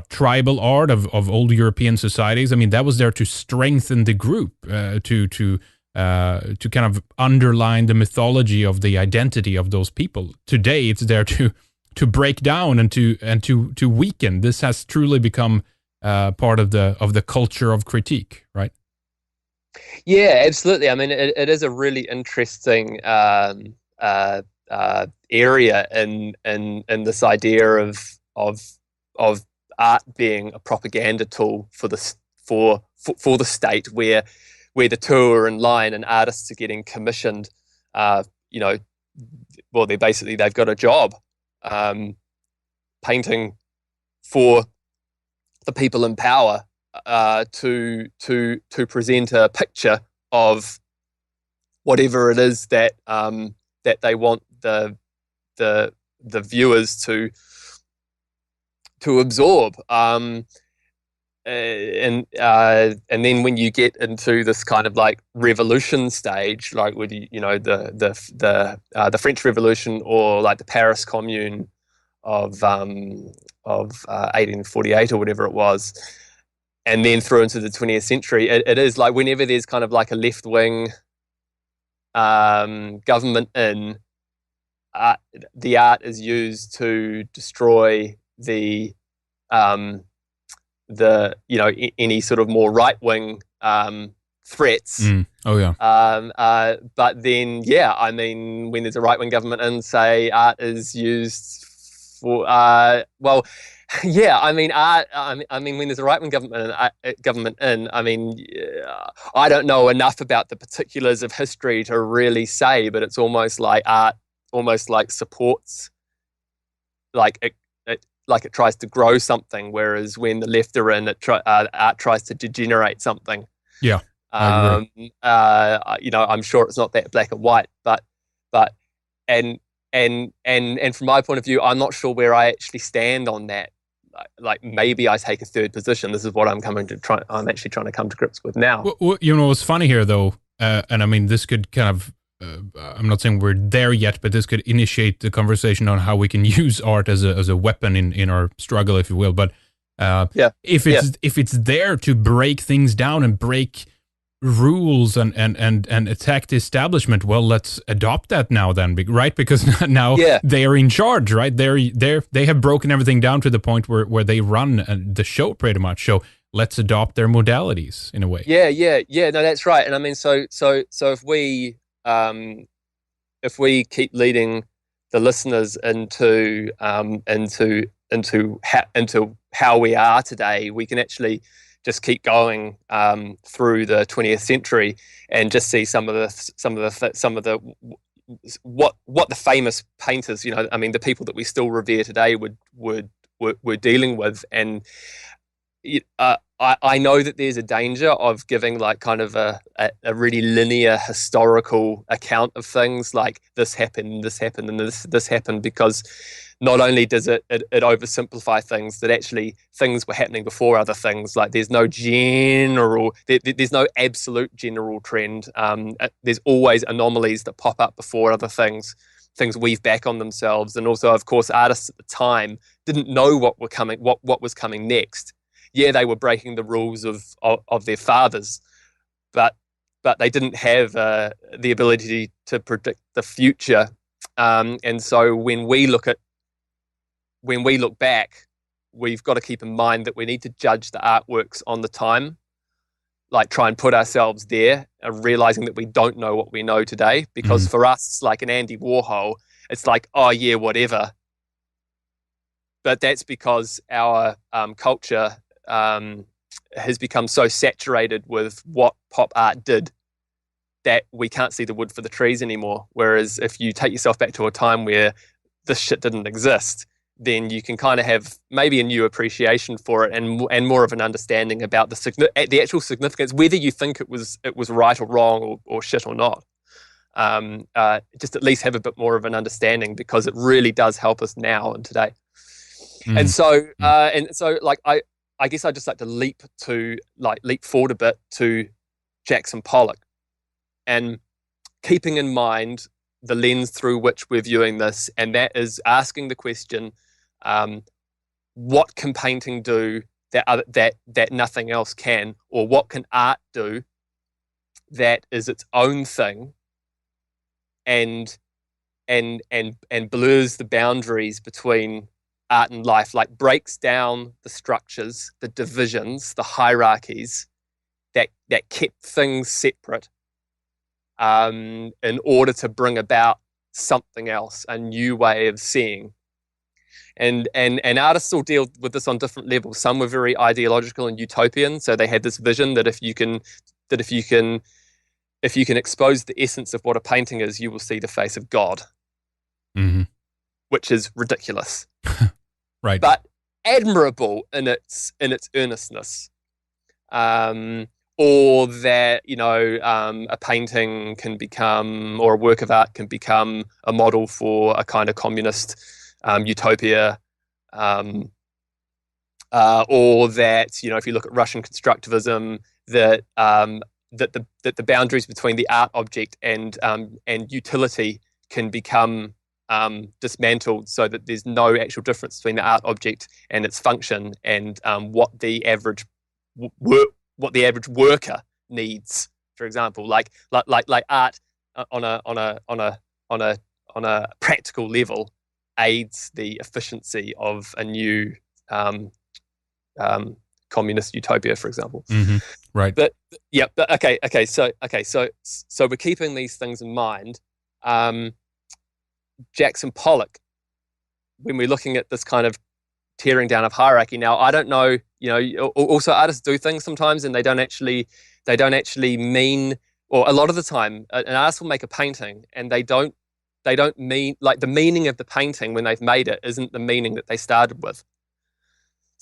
tribal art of old European societies. I mean, that was there to strengthen the group, to kind of underline the mythology of the identity of those people. Today, it's there to break down and to weaken. This has truly become part of the culture of critique, right? Yeah, absolutely. I mean, it is a really interesting area in this idea of art being a propaganda tool for the state, where the two are in line and artists are getting commissioned. Well, they've got a job painting for the people in power to present a picture of whatever it is that they want the viewers to absorb. And then when you get into this kind of like revolution stage, like with the French Revolution or like the Paris Commune of 1848 or whatever it was, and then through into the 20th century, it is like whenever there's kind of like a left-wing government in, the art is used to destroy any sort of more right-wing threats. Oh yeah. But then, yeah, I mean, when there's a right-wing government in, say, art is used for yeah, I mean, art. I mean, when there's a right-wing government in, I mean, I don't know enough about the particulars of history to really say, but it's almost like art, almost like supports, like it tries to grow something, whereas when the left are in, art tries to degenerate something. Yeah, I agree. I'm sure it's not that black and white, but and from my point of view, I'm not sure where I actually stand on that. Like maybe I take a third position. This is what I'm actually trying to come to grips with now. Well, what's funny here, though, and I mean, this could kind of, I'm not saying we're there yet, but this could initiate the conversation on how we can use art as a weapon in our struggle, if you will. But if it's there to break things down and break rules and attack the establishment, well, let's adopt that now then, right? Because now they are in charge, right? They have broken everything down to the point where they run the show pretty much. So let's adopt their modalities in a way. Yeah. No, that's right. And I mean, so if we keep leading the listeners into how we are today, we can actually just keep going through the 20th century and just see some of the what the famous painters, I mean, the people that we still revere today were dealing with. And I know that there's a danger of giving like kind of a really linear historical account of things, like this happened, and this happened, because not only does it oversimplify things, that actually things were happening before other things. Like there's no there's no absolute general trend. There's always anomalies that pop up before other things weave back on themselves. And also, of course, artists at the time didn't know what was coming next. Yeah, they were breaking the rules of their fathers, but they didn't have the ability to predict the future. And so when we look back, we've got to keep in mind that we need to judge the artworks on the time, like try and put ourselves there, realizing that we don't know what we know today. Because for us, like an Andy Warhol, it's like, oh yeah, whatever. But that's because our culture has become so saturated with what pop art did that we can't see the wood for the trees anymore. Whereas if you take yourself back to a time where this shit didn't exist, then you can kind of have maybe a new appreciation for it and more of an understanding about the actual significance, whether you think it was right or wrong or shit or not. Just at least have a bit more of an understanding, because it really does help us now and today. And so like I guess I just like to leap forward a bit to Jackson Pollock, and keeping in mind the lens through which we're viewing this, and that is asking the question, what can painting do that nothing else can, or what can art do that is its own thing, and blurs the boundaries between art and life, like breaks down the structures, the divisions, the hierarchies that kept things separate, in order to bring about something else, a new way of seeing. And artists will deal with this on different levels. Some were very ideological and utopian, so they had this vision that if you can expose the essence of what a painting is, you will see the face of God, which is ridiculous, right? But admirable in its earnestness. Or that, a painting can become, or a work of art can become, a model for a kind of communist utopia, or that, if you look at Russian constructivism, that the boundaries between the art object and utility can become dismantled, so that there's no actual difference between the art object and its function, and what the average worker needs. For example, like art on a practical level aids the efficiency of a new communist utopia, for example. Right. But yeah. But okay. So we're keeping these things in mind. Jackson Pollock, when we're looking at this kind of tearing down of hierarchy. Now, I don't know, also artists do things sometimes and they don't actually mean, or a lot of the time, an artist will make a painting and they don't mean, like, the meaning of the painting when they've made it isn't the meaning that they started with.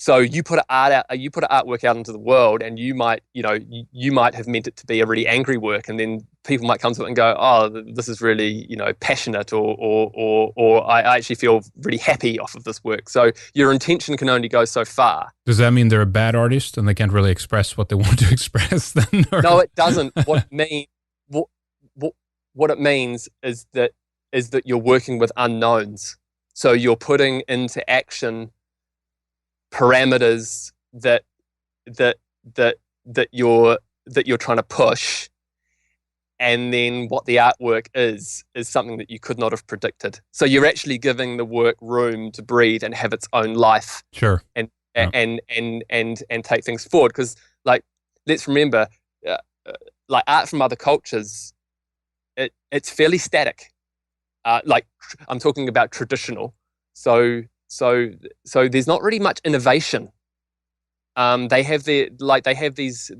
So you put an artwork out into the world, and you might have meant it to be a really angry work, and then people might come to it and go, "Oh, this is really, passionate," or I actually feel really happy off of this work. So your intention can only go so far. Does that mean they're a bad artist and they can't really express what they want to express then? Or? No, it doesn't. What it means is that you're working with unknowns. So you're putting into action parameters that you're trying to push, and then what the artwork is something that you could not have predicted. So you're actually giving the work room to breathe and have its own life. Sure. And take things forward, because, like, let's remember, like, art from other cultures, it's fairly static. Like, I'm talking about traditional. So there's not really much innovation. They have these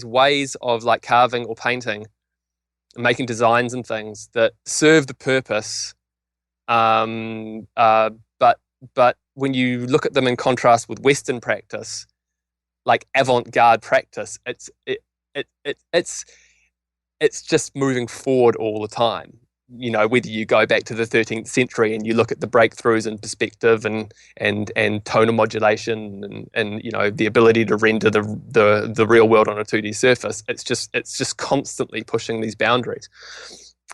ways of, like, carving or painting, making designs and things that serve the purpose. But when you look at them in contrast with Western practice, like avant-garde practice, it's just moving forward all the time. Whether you go back to the 13th century and you look at the breakthroughs in perspective and tonal modulation and the ability to render the real world on a 2D surface, it's just constantly pushing these boundaries.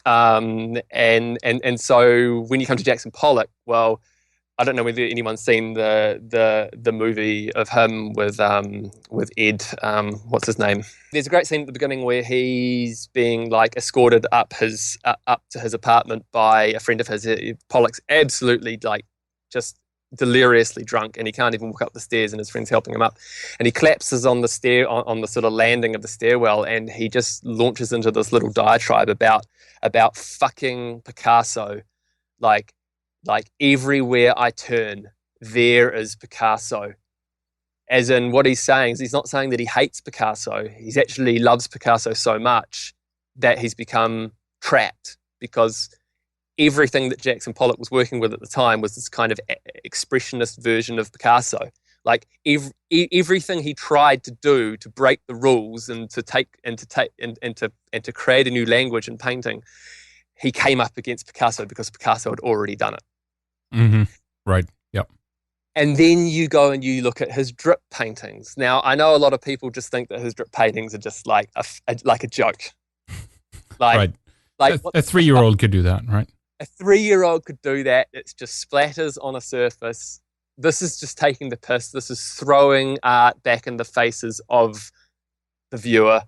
And so when you come to Jackson Pollock, well, I don't know whether anyone's seen the movie of him with Ed. What's his name? There's a great scene at the beginning where he's being, like, escorted up to his apartment by a friend of his. Pollock's absolutely, like, just deliriously drunk, and he can't even walk up the stairs, and his friend's helping him up, and he collapses on the on the sort of landing of the stairwell, and he just launches into this little diatribe about fucking Picasso, like everywhere I turn, there is Picasso. As in, what he's saying is, he's not saying that he hates Picasso. He actually loves Picasso so much that he's become trapped, because everything that Jackson Pollock was working with at the time was this kind of expressionist version of Picasso. Like, everything he tried to do to break the rules and to create a new language in painting, he came up against Picasso because Picasso had already done it. Mm-hmm. Right. Yep. And then you go and you look at his drip paintings. Now, I know a lot of people just think that his drip paintings are just like a joke. Like, Right. like A 3-year-old could do that, right? A 3-year-old could do that. It's just splatters on a surface. This is just taking the piss. This is throwing art back in the faces of the viewer.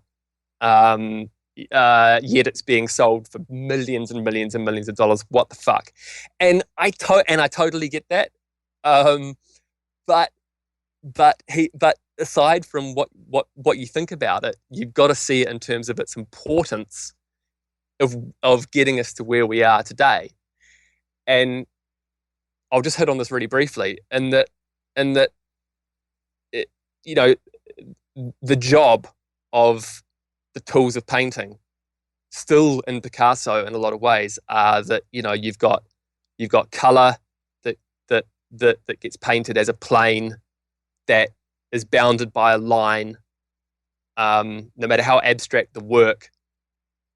Yet it's being sold for millions and millions and millions of dollars. What the fuck? And I totally get that. But aside from what you think about it, you've got to see it in terms of its importance of getting us to where we are today. And I'll just hit on this really briefly, in that it, the job of the tools of painting still in Picasso in a lot of ways are that you've got color that gets painted as a plane that is bounded by a line. No matter how abstract the work,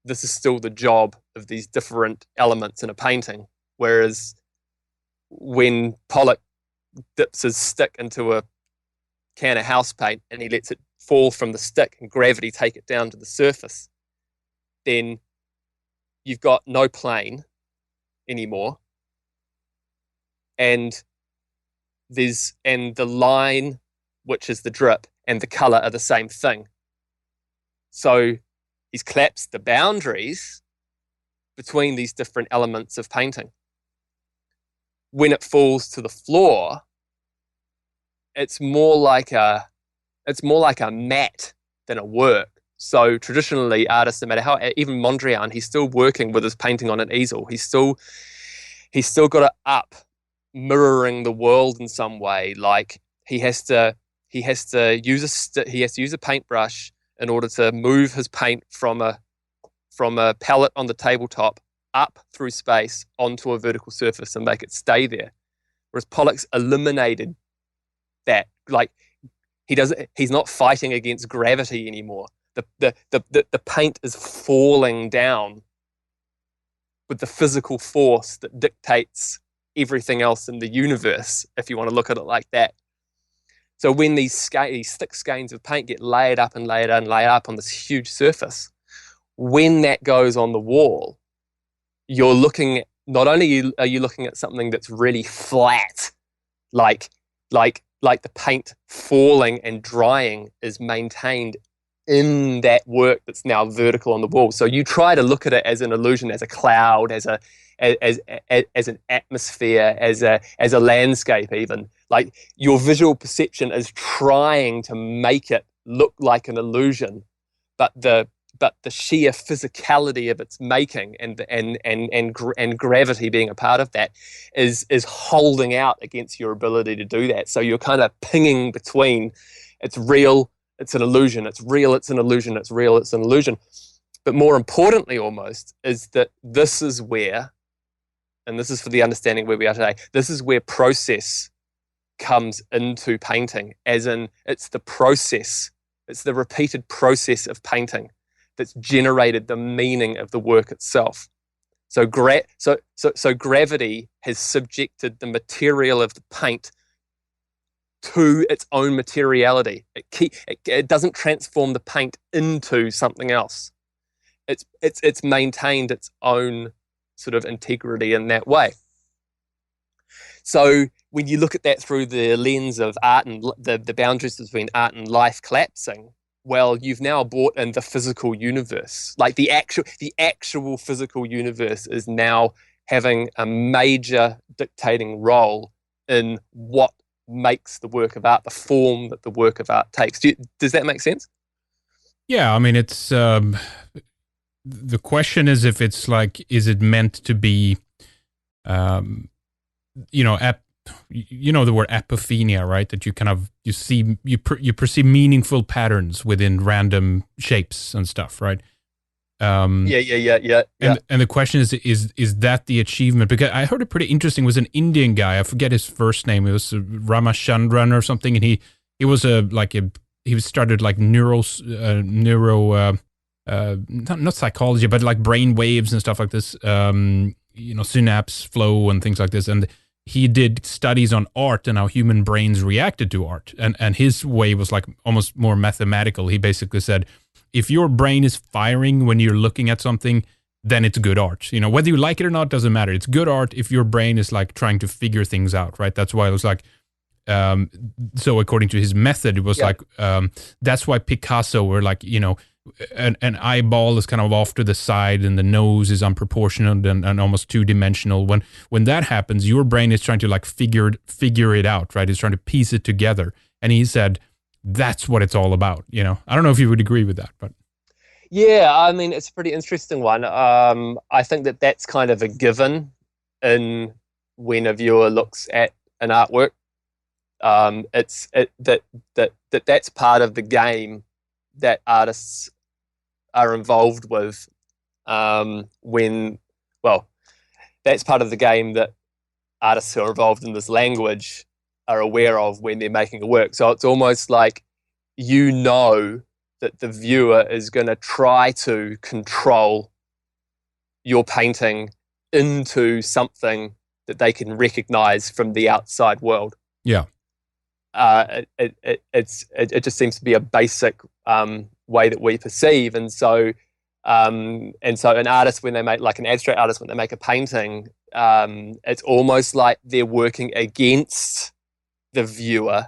this is still the job of these different elements in a painting. Whereas when Pollock dips his stick into a can of house paint and he lets it fall from the stick and gravity take it down to the surface, then you've got no plane anymore. And the line, which is the drip, and the color are the same thing. So he's collapsed the boundaries between these different elements of painting. When it falls to the floor, it's more like a mat than a work. So traditionally, artists, no matter how, even Mondrian, he's still working with his painting on an easel. He's still got it up, mirroring the world in some way. Like he has to use a paintbrush in order to move his paint from a palette on the tabletop up through space onto a vertical surface and make it stay there. Whereas Pollock's eliminated that. Like he's not fighting against gravity anymore. The paint is falling down with the physical force that dictates everything else in the universe, if you want to look at it like that. So when these thick skeins of paint get layered up and layered and layered up on this huge surface, when that goes on the wall, you're looking, not only are you looking at something that's really flat, like the paint falling and drying is maintained in that work that's now vertical on the wall. So you try to look at it as an illusion, as a cloud, as an atmosphere, as a landscape even. Like your visual perception is trying to make it look like an illusion, but the sheer physicality of its making and gravity being a part of that is holding out against your ability to do that. So you're kind of pinging between it's real, it's an illusion, it's real, it's an illusion, it's real, it's an illusion. But more importantly almost is that this is where, and this is for the understanding where we are today, this is where process comes into painting, as in it's the process, it's the repeated process of painting that's generated the meaning of the work itself. So gravity has subjected the material of the paint to its own materiality. It doesn't transform the paint into something else. It's maintained its own sort of integrity in that way. So when you look at that through the lens of art and the boundaries between art and life collapsing, well, you've now brought in the physical universe. Like the actual physical universe is now having a major dictating role in what makes the work of art, the form that the work of art takes. Does that make sense? Yeah, I mean, it's the question is if it's like, is it meant to be, the word apophenia, right? That you kind of you perceive meaningful patterns within random shapes and stuff, right? Yeah. And the question is that the achievement? Because I heard it pretty interesting. It was an Indian guy. I forget his first name. It was Ramachandran or something, and he was he started like not psychology, but like brain waves and stuff like this. Synapse flow and things like this. And he did studies on art and how human brains reacted to art. And his way was like almost more mathematical. He basically said, if your brain is firing when you're looking at something, then it's good art. Whether you like it or not doesn't matter. It's good art if your brain is like trying to figure things out, right? That's why it was like, so according to his method, it was like, that's why Picasso were like, an eyeball is kind of off to the side and the nose is unproportionate and almost two-dimensional. When that happens, your brain is trying to like figure it out, right? It's trying to piece it together. And he said, that's what it's all about. I don't know if you would agree with that, but. Yeah, I mean, it's a pretty interesting one. I think that's kind of a given in when a viewer looks at an artwork. That's part of the game that artists are involved with that's part of the game that artists who are involved in this language are aware of when they're making a work. So it's almost like that the viewer is going to try to control your painting into something that they can recognize from the outside world. Yeah. It just seems to be a basic way that we perceive, and so an artist, when they make, like an abstract artist, when they make a painting, it's almost like they're working against the viewer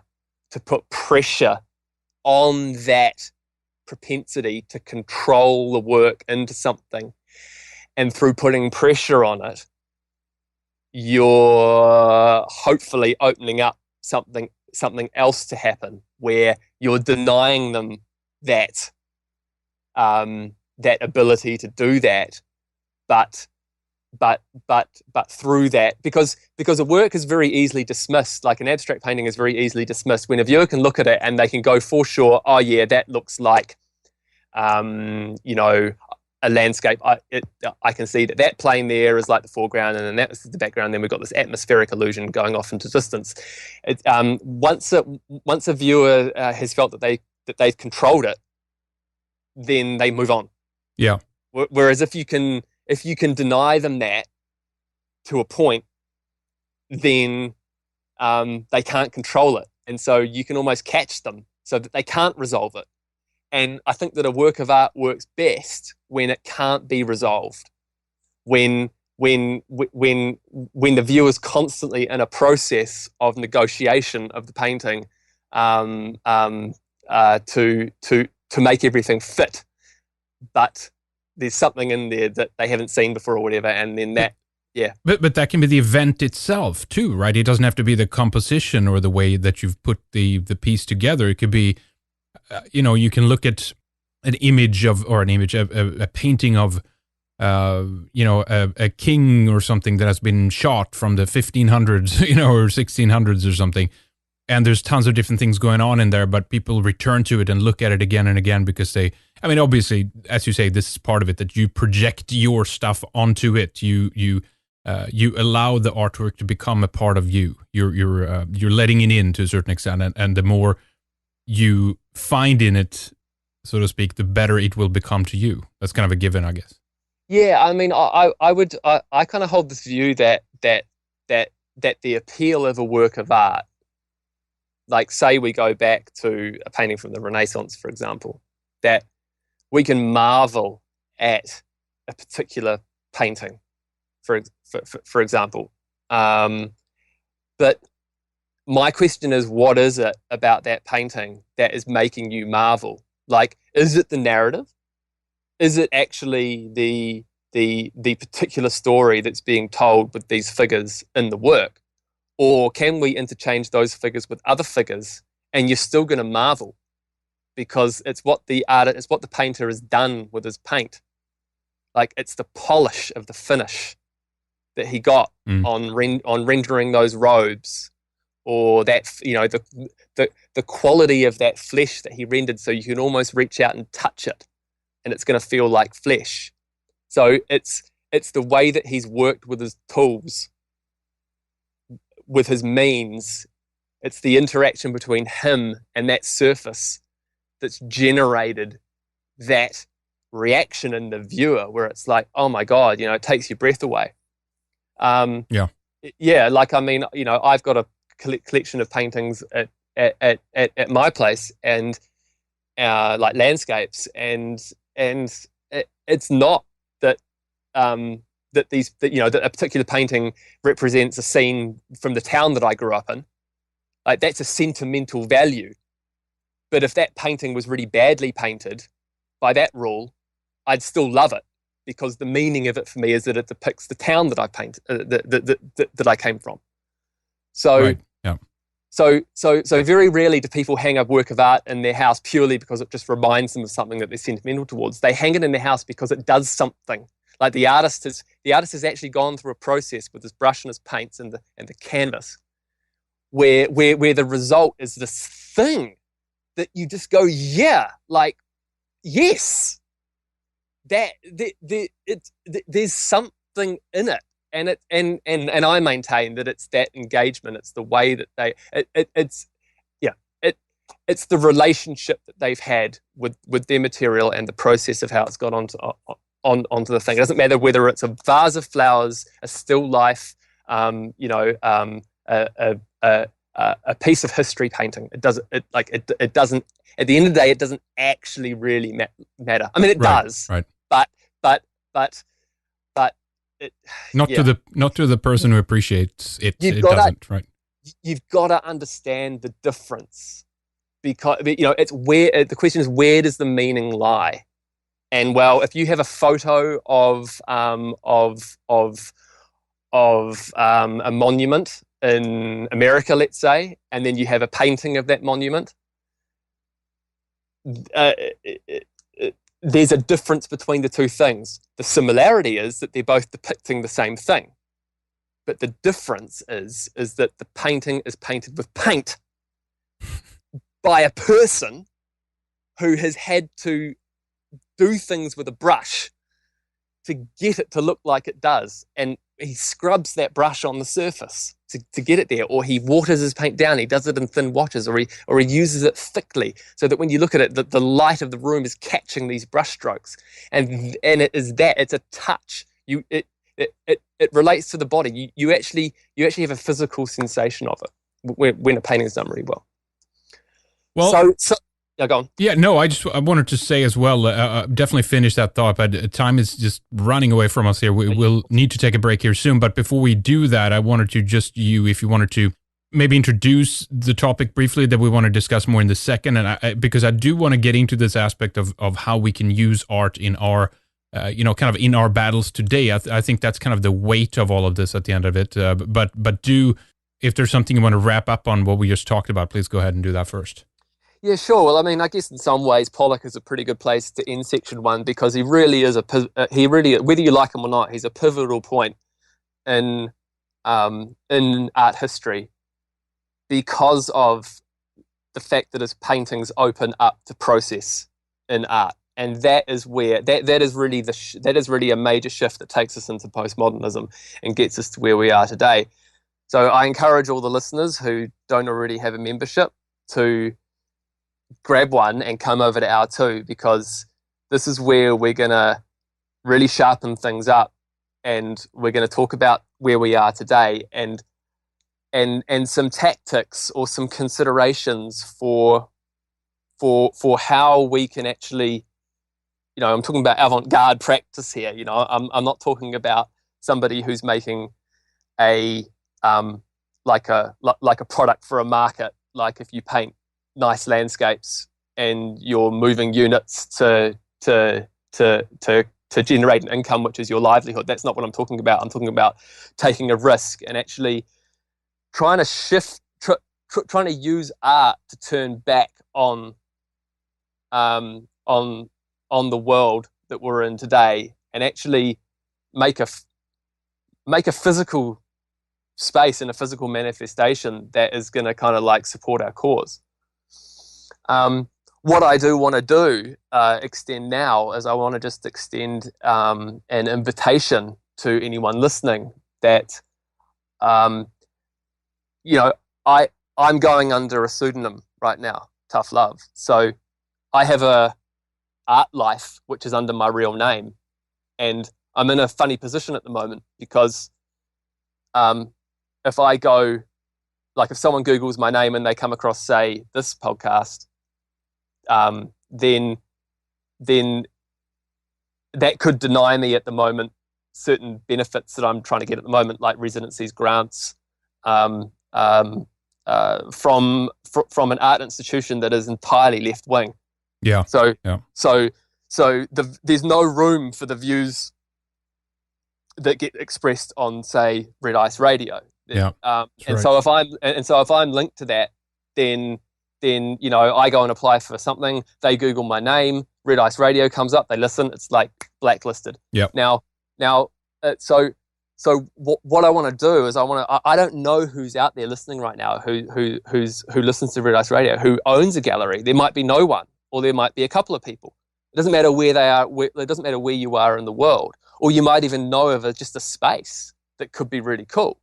to put pressure on that propensity to control the work into something, and through putting pressure on it, you're hopefully opening up something else to happen, where you're denying them that ability to do that, but through that, because a work is very easily dismissed, like an abstract painting is very easily dismissed when a viewer can look at it and they can go for sure, oh yeah, that looks like a landscape. I can see that plane there is like the foreground, and then that is the background. Then we've got this atmospheric illusion going off into distance. Once a viewer has felt that they've controlled it, then they move on. Yeah. Whereas if you can deny them that to a point, then they can't control it, and so you can almost catch them so that they can't resolve it. And I think that a work of art works best when it can't be resolved, when the viewer's constantly in a process of negotiation of the painting to make everything fit, but there's something in there that they haven't seen before or whatever, and then that. Yeah. But that can be the event itself too, right? It doesn't have to be the composition or the way that you've put the piece together. It could be, you can look at a painting of, a king or something that has been shot from the 1500s, or 1600s or something. And there's tons of different things going on in there, but people return to it and look at it again and again because obviously, as you say, this is part of it, that you project your stuff onto it. You allow the artwork to become a part of you. You're letting it in to a certain extent, and the more you find in it, so to speak, the better it will become to you. That's kind of a given, I guess. Yeah, I mean, I kind of hold this view that the appeal of a work of art, like say we go back to a painting from the Renaissance, for example, that we can marvel at a particular painting, for example. But my question is, what is it about that painting that is making you marvel? Like, is it the narrative? Is it actually the particular story that's being told with these figures in the work? Or can we interchange those figures with other figures and you're still going to marvel because it's what the painter has done with his paint. Like, it's the polish of the finish that he got on rendering those robes, or that, the quality of that flesh that he rendered, so you can almost reach out and touch it and it's going to feel like flesh. So it's the way that he's worked with his tools, with his means. It's the interaction between him and that surface that's generated that reaction in the viewer, where it's like, oh my God, it takes your breath away. Yeah. yeah, like I mean, I've got a collection of paintings at my place, and like landscapes, and it's not that that a particular painting represents a scene from the town that I grew up in. Like that's a sentimental value. But if that painting was really badly painted, by that rule, I'd still love it because the meaning of it for me is that it depicts the town that I paint that I came from. So Right. Yeah. so very rarely do people hang a work of art in their house purely because it just reminds them of something that they're sentimental towards. They hang it in their house because it does something. Like the artist has actually gone through a process with his brush and his paints and the canvas, where the result is this thing that you just go, yeah, like yes, there's something in it. And I maintain that it's that engagement, it's the way that it's the relationship that they've had with their material and the process of how it's got onto the thing. It doesn't matter whether it's a vase of flowers, a still life, a piece of history painting. It doesn't. It doesn't. At the end of the day, it doesn't actually really matter. I mean, it does, right. but it, not to the person who appreciates it. It doesn't, right? You've got to understand the difference, because it's where the question is, where does the meaning lie? And well, if you have a photo of a monument in America, let's say, and then you have a painting of that monument, there's a difference between the two things. The similarity is that they're both depicting the same thing. But the difference is that the painting is painted with paint by a person who has had to do things with a brush to get it to look like it does. And he scrubs that brush on the surface to get it there, or he waters his paint down. He does it in thin washes, or he uses it thickly so that when you look at it, the light of the room is catching these brush strokes. And it's a touch. It relates to the body. You actually have a physical sensation of it when a painting is done really well. Well, so yeah, go on. Yeah, no, I wanted to say as well, definitely finish that thought, but time is just running away from us here. We'll need to take a break here soon, but before we do that, I wanted to if you wanted to maybe introduce the topic briefly that we want to discuss more in the second, and because I do want to get into this aspect of how we can use art in our, kind of in our battles today. I think that's kind of the weight of all of this at the end of it, but if there's something you want to wrap up on what we just talked about, please go ahead and do that first. Yeah, sure. Well, I mean, I guess in some ways, Pollock is a pretty good place to end section one, because he really is whether you like him or not, he's a pivotal point in art history, because of the fact that his paintings open up to process in art, and that is where that is really a major shift that takes us into postmodernism and gets us to where we are today. So I encourage all the listeners who don't already have a membership to grab one and come over to R2, because this is where we're going to really sharpen things up, and we're going to talk about where we are today and some tactics or some considerations for how we can actually, I'm talking about avant-garde practice here. I'm not talking about somebody who's making a like a product for a market, like if you paint nice landscapes and you're moving units to generate an income, which is your livelihood. That's not what I'm talking about. I'm talking about taking a risk and actually trying to shift, trying to use art to turn back on the world that we're in today, and actually make a physical space and a physical manifestation that is going to kind of like support our cause. What I do want to extend now is I want to just extend an invitation to anyone listening that, I'm going under a pseudonym right now, Tough Love. So I have a art life which is under my real name, and I'm in a funny position at the moment because if I go, like if someone Googles my name and they come across, say, this podcast, then that could deny me at the moment certain benefits that I'm trying to get at the moment, like residencies, grants, from an art institution that is entirely left wing. Yeah. So yeah. There's no room for the views that get expressed on, say, Red Ice Radio. Yeah. And right. so if I'm linked to that, then I go and apply for something. They Google my name. Red Ice Radio comes up. They listen. It's like blacklisted. Yeah. Now, so what I want to do is I don't know who's out there listening right now who listens to Red Ice Radio, who owns a gallery. There might be no one, or there might be a couple of people. It doesn't matter where they are. It doesn't matter where you are in the world, or you might even know of just a space that could be really cool.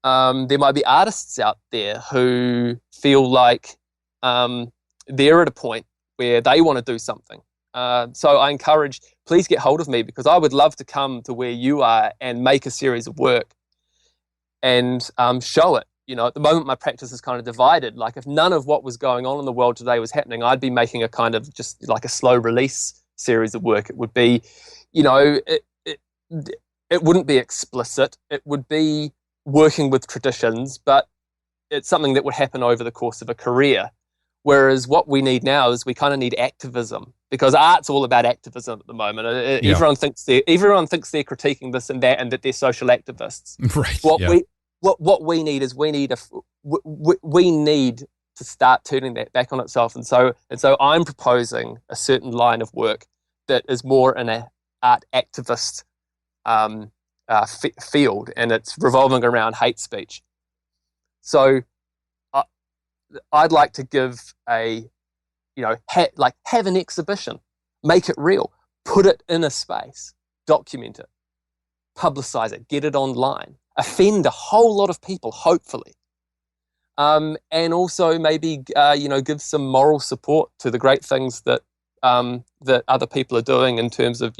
There might be artists out there who feel like they're at a point where they want to do something. So I encourage, please get hold of me, because I would love to come to where you are and make a series of work and show it. At the moment, my practice is kind of divided. Like, if none of what was going on in the world today was happening, I'd be making a kind of just like a slow release series of work. It would be, it wouldn't be explicit. It would be working with traditions, but it's something that would happen over the course of a career. Whereas what we need now is we kind of need activism, because art's all about activism at the moment. Everyone thinks they're critiquing this and that, and that they're social activists. Right. What we need is we need to start turning that back on itself. And so I'm proposing a certain line of work that is more in an art activist field, and it's revolving around hate speech. So I'd like to give have an exhibition, make it real, put it in a space, document it, publicize it, get it online, offend a whole lot of people, hopefully. And also maybe, give some moral support to the great things that other people are doing in terms of,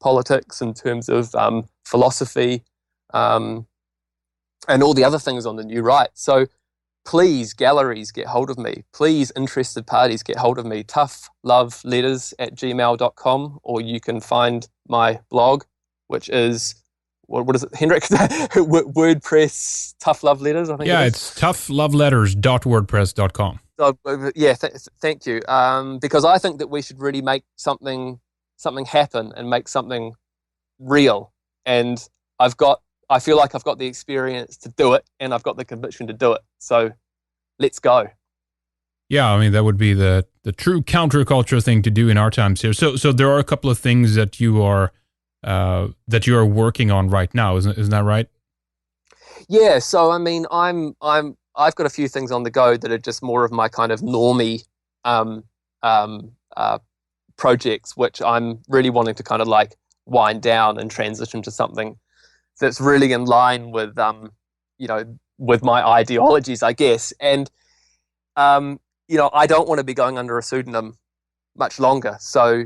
politics, in terms of philosophy, and all the other things on the new right. So please, galleries, get hold of me. Please, interested parties, get hold of me. toughloveletters@gmail.com, or you can find my blog, which is, what is it, Hendrik? WordPress, Tough Love Letters, I think. Yeah, it's toughloveletters.wordpress.com. So, thank you. Because I think that we should really make something happen and make something real. And I feel like I've got the experience to do it, and I've got the conviction to do it. So let's go. Yeah, I mean, that would be the true counterculture thing to do in our times here. So there are a couple of things that you are working on right now, isn't that right? Yeah. So I mean, I've got a few things on the go that are just more of my kind of normie projects, which I'm really wanting to kind of like wind down and transition to something that's really in line with with my ideologies, I guess. And I don't want to be going under a pseudonym much longer. So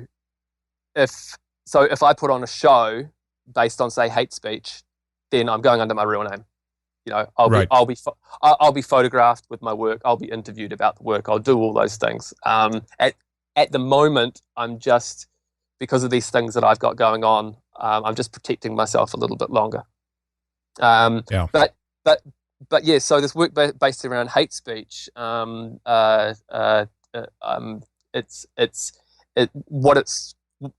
if I put on a show based on, say, hate speech, then I'm going under my real name. I'll be photographed with my work. I'll be interviewed about the work. I'll do all those things. At the moment, I'm just, because of these things that I've got going on, I'm just protecting myself a little bit longer. But yeah. So this work based around hate speech, what it's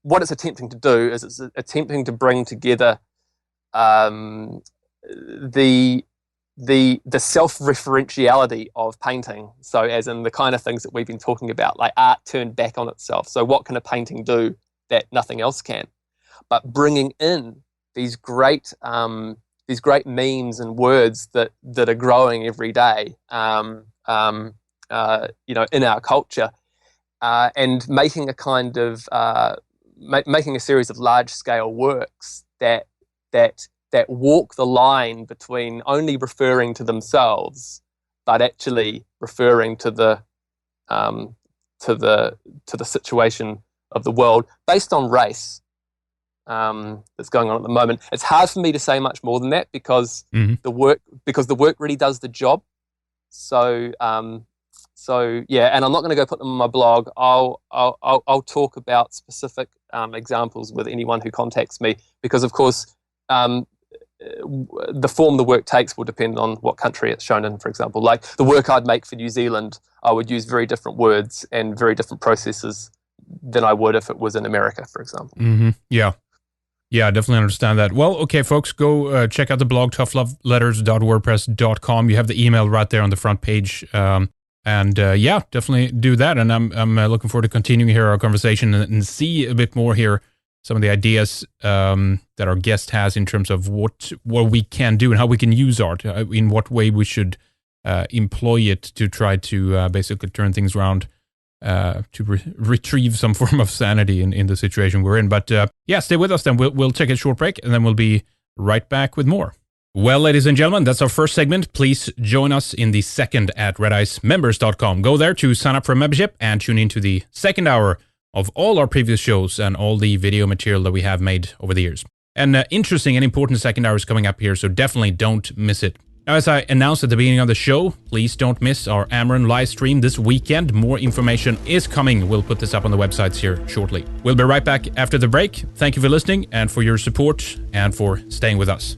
attempting to do is it's attempting to bring together the self-referentiality of painting. So as in the kind of things that we've been talking about, like art turned back on itself. So what can a painting do that nothing else can? But bringing in these great memes and words that are growing every day, in our culture, and making a kind of making a series of large-scale works that walk the line between only referring to themselves, but actually referring to the situation of the world based on race. that's going on at the moment. It's hard for me to say much more than that because the work really does the job. So yeah, and I'm not going to go put them on my blog. I'll talk about specific examples with anyone who contacts me because, of course, the form the work takes will depend on what country it's shown in. For example, like the work I'd make for New Zealand, I would use very different words and very different processes than I would if it was in America, for example. Yeah, I definitely understand that. Well, okay, folks, go check out the blog, toughloveletters.wordpress.com. You have the email right there on the front page. Yeah, definitely do that. And I'm looking forward to continuing here our conversation and see a bit more here, some of the ideas that our guest has in terms of what we can do and how we can use art, in what way we should employ it to try to basically turn things around, to retrieve some form of sanity in the situation we're in. But yeah, stay with us then. We'll take a short break and then we'll be right back with more. Well, ladies and gentlemen, that's our first segment. Please join us in the second at redicemembers.com. Go there to sign up for a membership and tune into the second hour of all our previous shows and all the video material that we have made over the years. An interesting and important second hour is coming up here, so definitely don't miss it. Now, as I announced at the beginning of the show, please don't miss our Amaran live stream this weekend. More information is coming. We'll put this up on the websites here shortly. We'll be right back after the break. Thank you for listening and for your support and for staying with us.